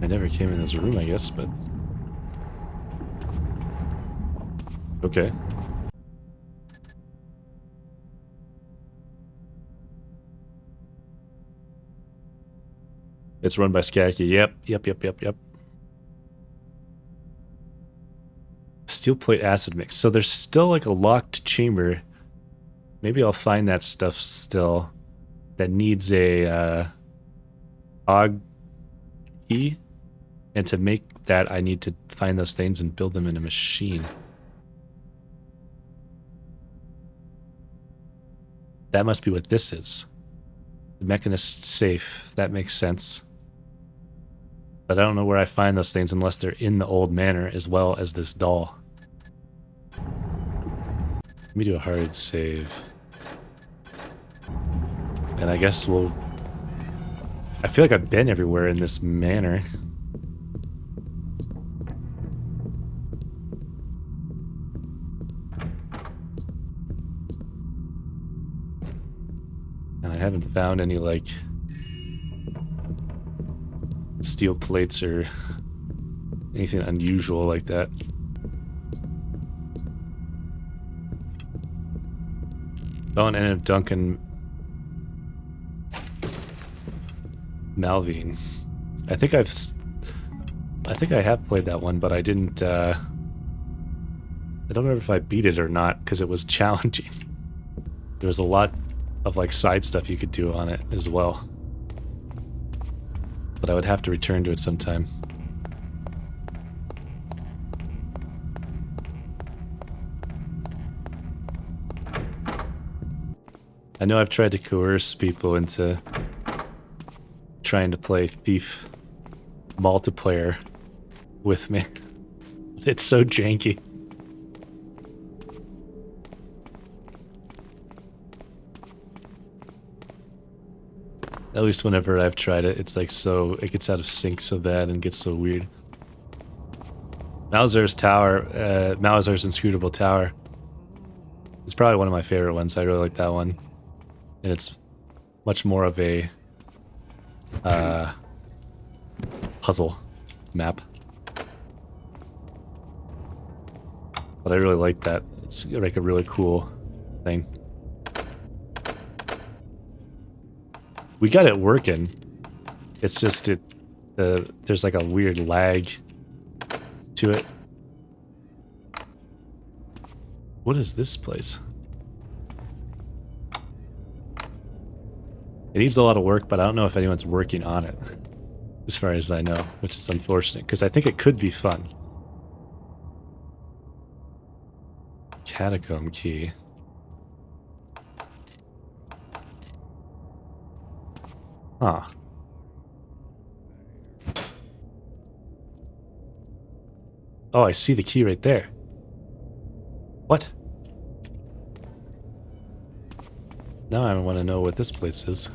I never came in this room, I guess, but... okay. It's run by Skaki. Yep. Steel plate acid mix. So there's still like a locked chamber. Maybe I'll find that stuff still. That needs a OG key. And to make that, I need to find those things and build them in a machine. That must be what this is. The mechanist safe. That makes sense. But I don't know where I find those things unless they're in the old manor as well as this doll. Let me do a hard save. And I guess we'll... I feel like I've been everywhere in this manor. And I haven't found any, like, steel plates or anything unusual like that. Don't end up Duncan Malvine. I think I have played that one, but I didn't, I don't remember if I beat it or not, because it was challenging. There was a lot of, like, side stuff you could do on it as well. But I would have to return to it sometime. I know I've tried to coerce people into trying to play Thief multiplayer with me. It's so janky. At least whenever I've tried it, it's like so, it gets out of sync so bad and gets so weird. Malazar's Tower, Malazar's Inscrutable Tower is probably one of my favorite ones. I really like that one. And it's much more of a puzzle map. But I really like that. It's like a really cool thing. We got it working. It's just there's like a weird lag to it. What is this place? It needs a lot of work, but I don't know if anyone's working on it, as far as I know, which is unfortunate, because I think it could be fun. Catacomb key. Huh. Oh, I see the key right there. What? Now I want to know what this place is.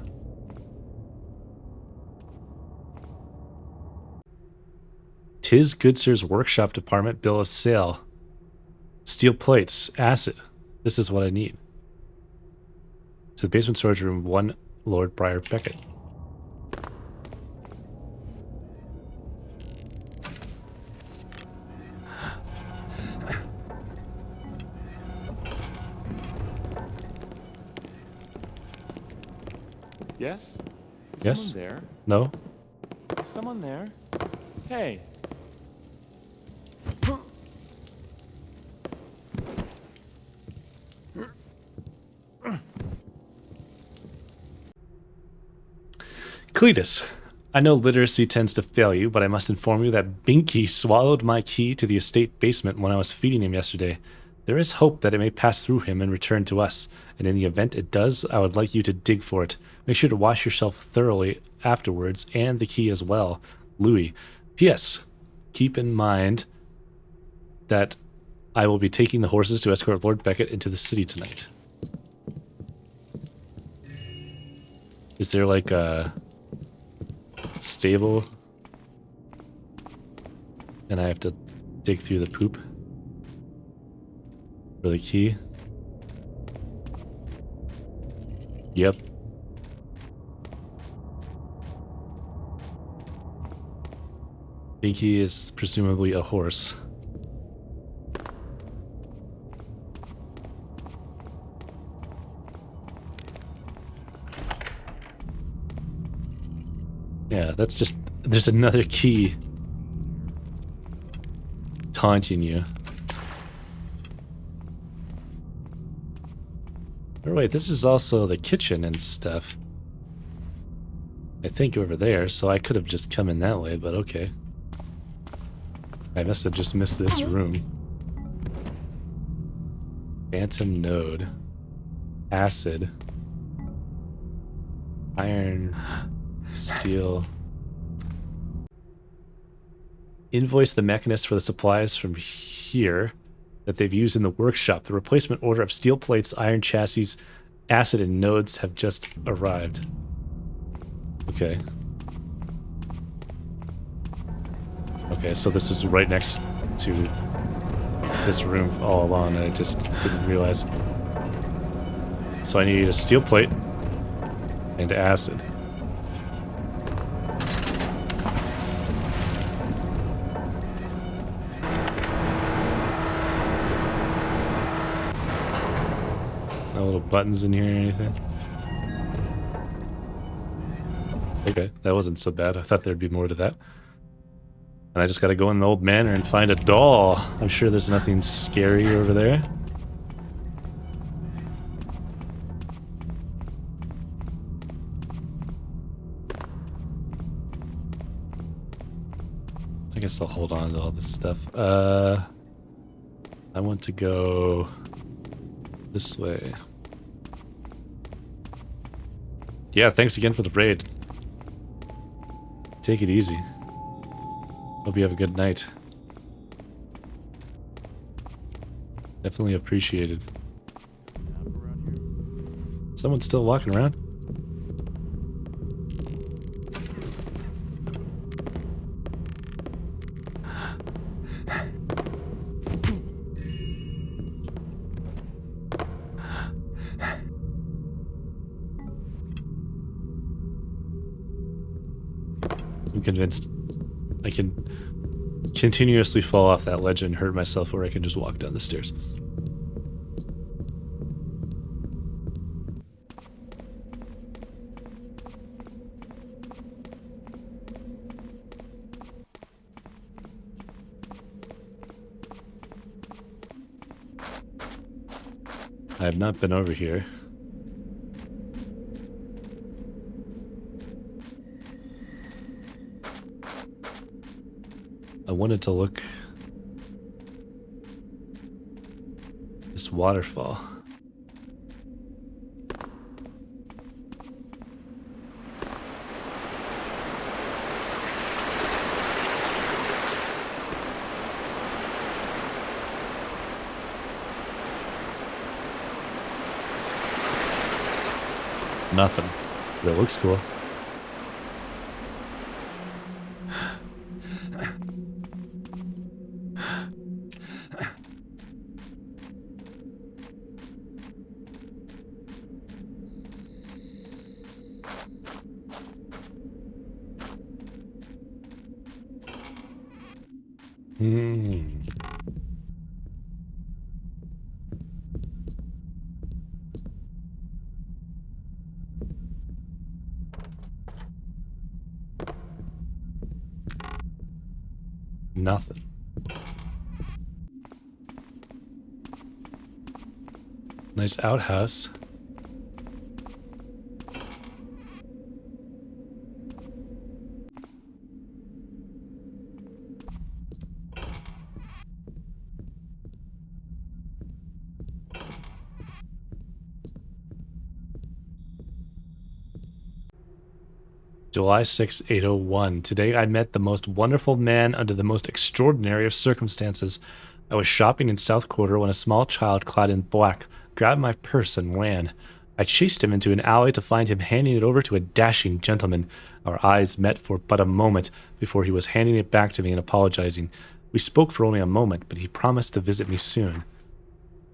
Tis Goodsir's workshop department bill of sale. Steel plates, acid. This is what I need. To the basement storage room, 1 Lord Briar Beckett. Yes? Is Yes? someone there? No? Is someone there? Hey. Cletus, I know literacy tends to fail you, but I must inform you that Binky swallowed my key to the estate basement when I was feeding him yesterday. There is hope that it may pass through him and return to us, and in the event it does, I would like you to dig for it. Make sure to wash yourself thoroughly afterwards, and the key as well. Louis. P.S. Keep in mind that I will be taking the horses to escort Lord Beckett into the city tonight. Is there like a stable? And I have to dig through the poop for the key? Yep. Binky is presumably a horse. Yeah, that's just... There's another key taunting you. Oh wait, this is also the kitchen and stuff. I think over there, so I could have just come in that way, but okay. I must have just missed this room. Phantom node. Acid. Iron. Steel. Invoice the mechanist for the supplies from here that they've used in the workshop. The replacement order of steel plates, iron chassis, acid, and nodes have just arrived. Okay. Okay, so this is right next to this room all along, and I just didn't realize. So I need a steel plate and acid. No little buttons in here or anything. Okay, that wasn't so bad. I thought there'd be more to that. And I just gotta go in the old manor and find a doll. I'm sure there's nothing scary over there. I guess I'll hold on to all this stuff. I want to go this way. Yeah, thanks again for the raid. Take it easy. Hope you have a good night. Definitely appreciated. Someone's still walking around? I'm convinced I can continuously fall off that ledge and hurt myself, or I can just walk down the stairs. I have not been over here. I wanted to look this waterfall. Nothing. But it looks cool. Nothing. Nice outhouse. July 6, 801. Today I met the most wonderful man under the most extraordinary of circumstances. I was shopping in South Quarter when a small child clad in black grabbed my purse and ran. I chased him into an alley to find him handing it over to a dashing gentleman. Our eyes met for but a moment before he was handing it back to me and apologizing. We spoke for only a moment, but he promised to visit me soon.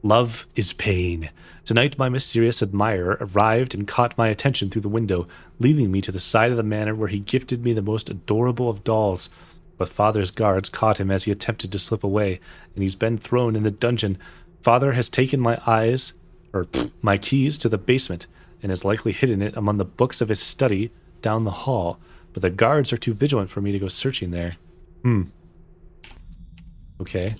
Love is pain. Tonight my mysterious admirer arrived and caught my attention through the window, leading me to the side of the manor where he gifted me the most adorable of dolls. But Father's guards caught him as he attempted to slip away, and he's been thrown in the dungeon. Father has taken my keys to the basement, and has likely hidden it among the books of his study down the hall. But the guards are too vigilant for me to go searching there. Okay.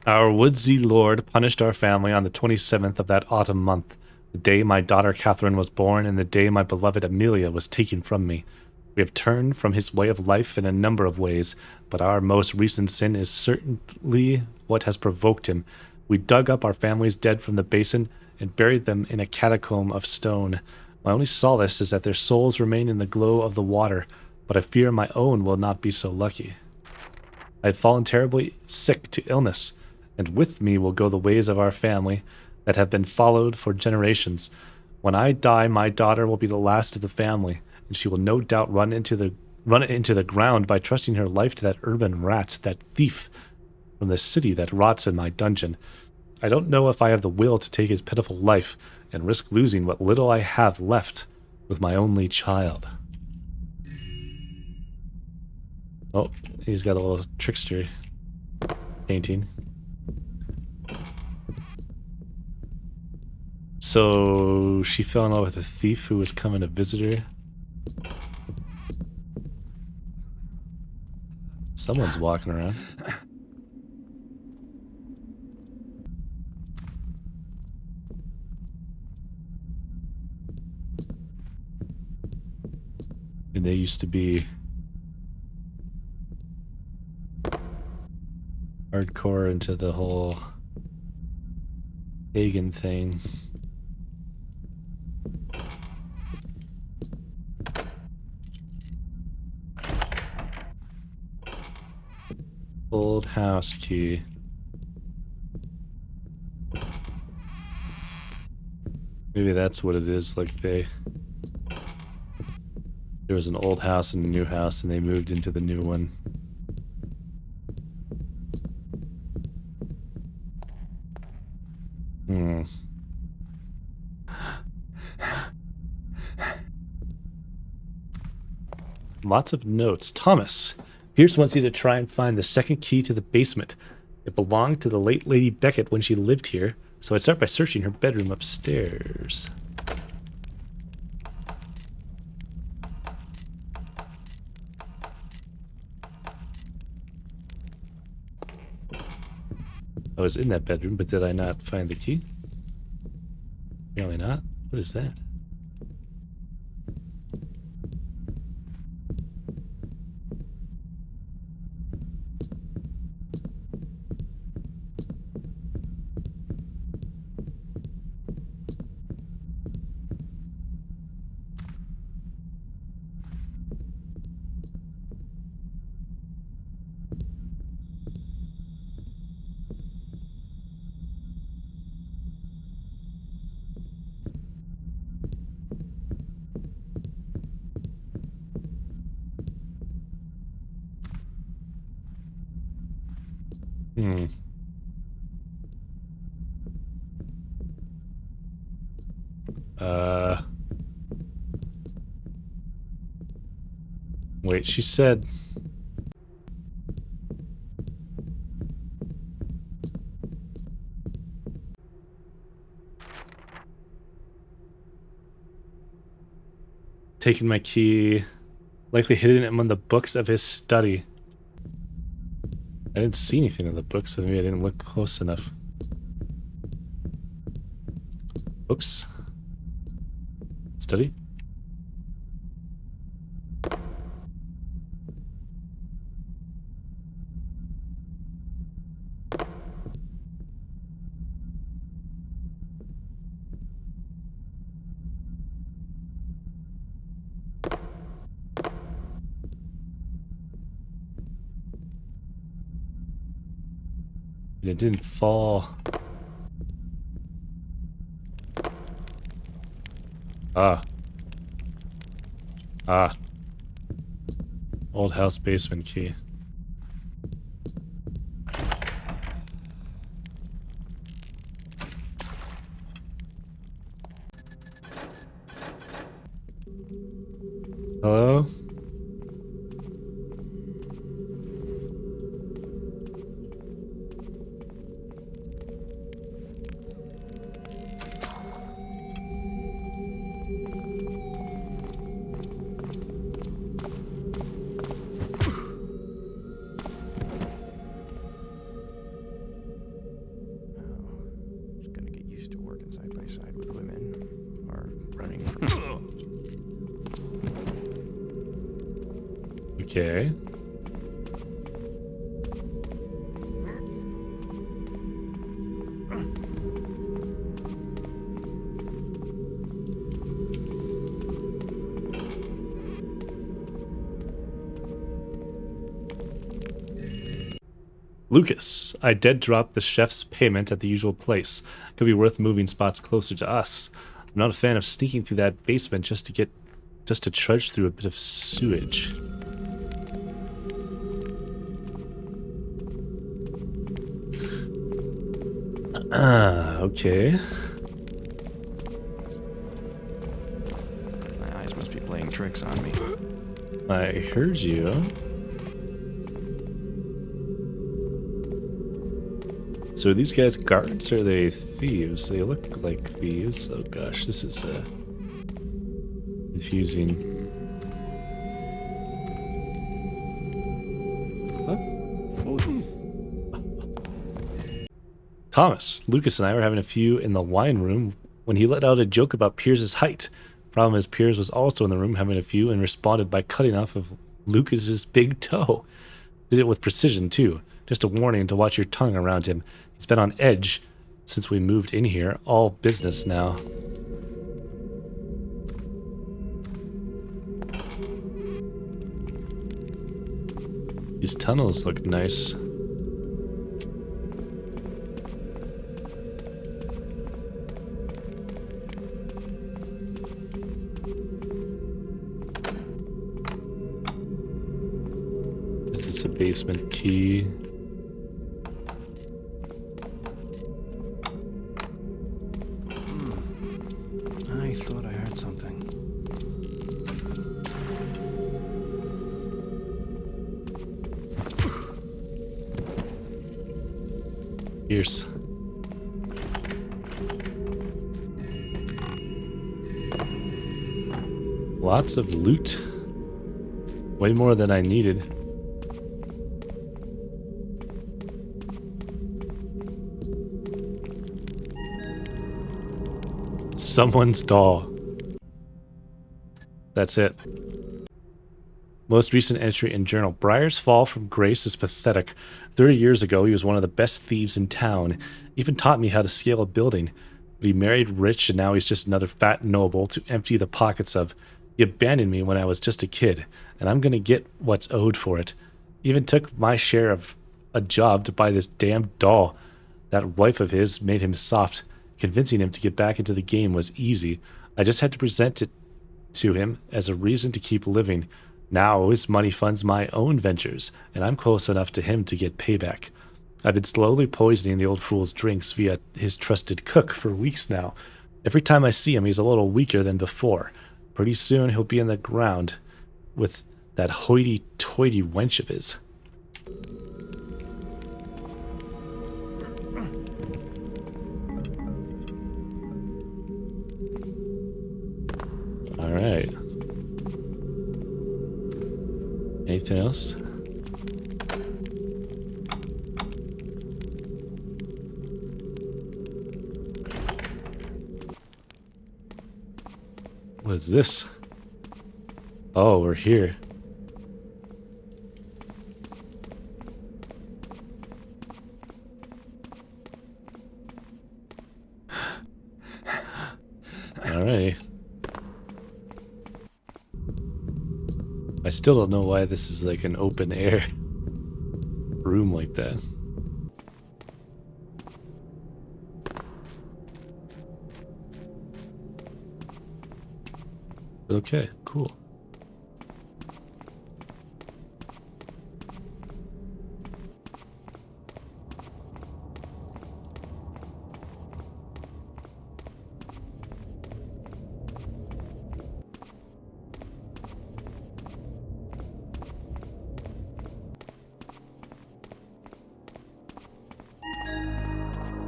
Our woodsy lord punished our family on the 27th of that autumn month, the day my daughter Catherine was born and the day my beloved Amelia was taken from me. We have turned from his way of life in a number of ways, but our most recent sin is certainly what has provoked him. We dug up our family's dead from the basin and buried them in a catacomb of stone. My only solace is that their souls remain in the glow of the water, but I fear my own will not be so lucky. I have fallen terribly sick to illness, and with me will go the ways of our family that have been followed for generations. When I die, my daughter will be the last of the family, and she will no doubt run it into the ground by trusting her life to that urban rat, that thief from the city that rots in my dungeon. I don't know if I have the will to take his pitiful life and risk losing what little I have left with my only child. Oh, he's got a little trickster painting. So she fell in love with a thief who was coming to visit her. Someone's walking around. And they used to be hardcore into the whole pagan thing. Old house key. Maybe that's what it is, like there was an old house and a new house and they moved into the new one. Lots of notes. Thomas. Pierce wants you to try and find the second key to the basement. It belonged to the late Lady Beckett when she lived here, so I'd start by searching her bedroom upstairs. I was in that bedroom, but did I not find the key? Apparently not. What is that? Wait, she said... taking my key, likely hidden it among the books of his study. I didn't see anything in the books, so maybe I didn't look close enough. Books? Study? It didn't fall. Old house basement key. Hello? Okay. Lucas, I dead dropped the chef's payment at the usual place. Could be worth moving spots closer to us. I'm not a fan of sneaking through that basement just to trudge through a bit of sewage. Okay. My eyes must be playing tricks on me. I heard you. So are these guys guards or are they thieves? They look like thieves. Oh gosh, this is confusing. Thomas, Lucas and I were having a few in the wine room when he let out a joke about Piers's height. Problem is, Piers was also in the room having a few and responded by cutting off of Lucas's big toe. Did it with precision too. Just a warning to watch your tongue around him. He's been on edge since we moved in here. All business now. These tunnels look nice. This is a basement key. I thought I heard something. Pierce. Lots of loot. Way more than I needed. Someone's doll. That's it. Most recent entry in journal. Briar's fall from grace is pathetic. 30 years ago, he was one of the best thieves in town. Even taught me how to scale a building. But he married rich and now he's just another fat noble to empty the pockets of. He abandoned me when I was just a kid, and I'm gonna get what's owed for it. Even took my share of a job to buy this damn doll. That wife of his made him soft. Convincing him to get back into the game was easy. I just had to present it to him as a reason to keep living. Now his money funds my own ventures, and I'm close enough to him to get payback. I've been slowly poisoning the old fool's drinks via his trusted cook for weeks now. Every time I see him, he's a little weaker than before. Pretty soon he'll be in the ground with that hoity-toity wench of his. All right. Anything else? What is this? Oh, we're here. Alrighty. I still don't know why this is like an open air room like that. Okay, cool.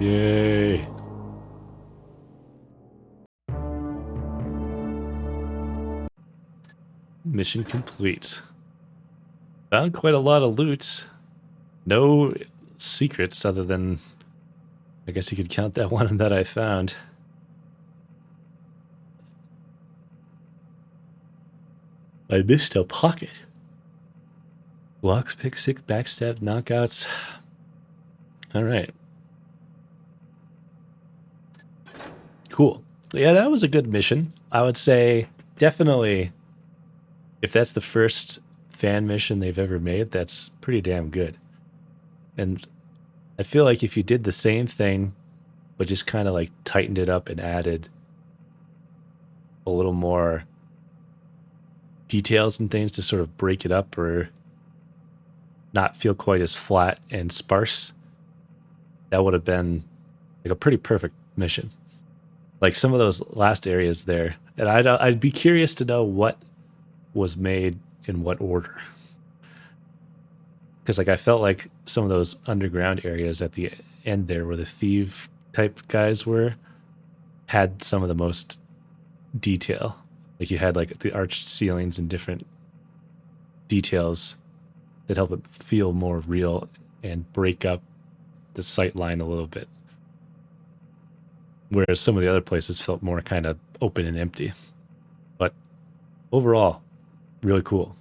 Yay. Mission complete. Found quite a lot of loot. No secrets other than, I guess you could count that one that I found. I missed a pocket. Blocks, pick, six, backstab, knockouts. All right. Cool. Yeah, that was a good mission. I would say definitely, if that's the first fan mission they've ever made, that's pretty damn good. And I feel like if you did the same thing, but just kind of like tightened it up and added a little more details and things to sort of break it up or not feel quite as flat and sparse, that would have been like a pretty perfect mission. Like some of those last areas there, and I'd be curious to know what was made in what order. Because like I felt like some of those underground areas at the end there, where the thief type guys were, had some of the most detail. Like you had like the arched ceilings and different details that help it feel more real and break up the sight line a little bit. Whereas some of the other places felt more kind of open and empty. But overall, really cool.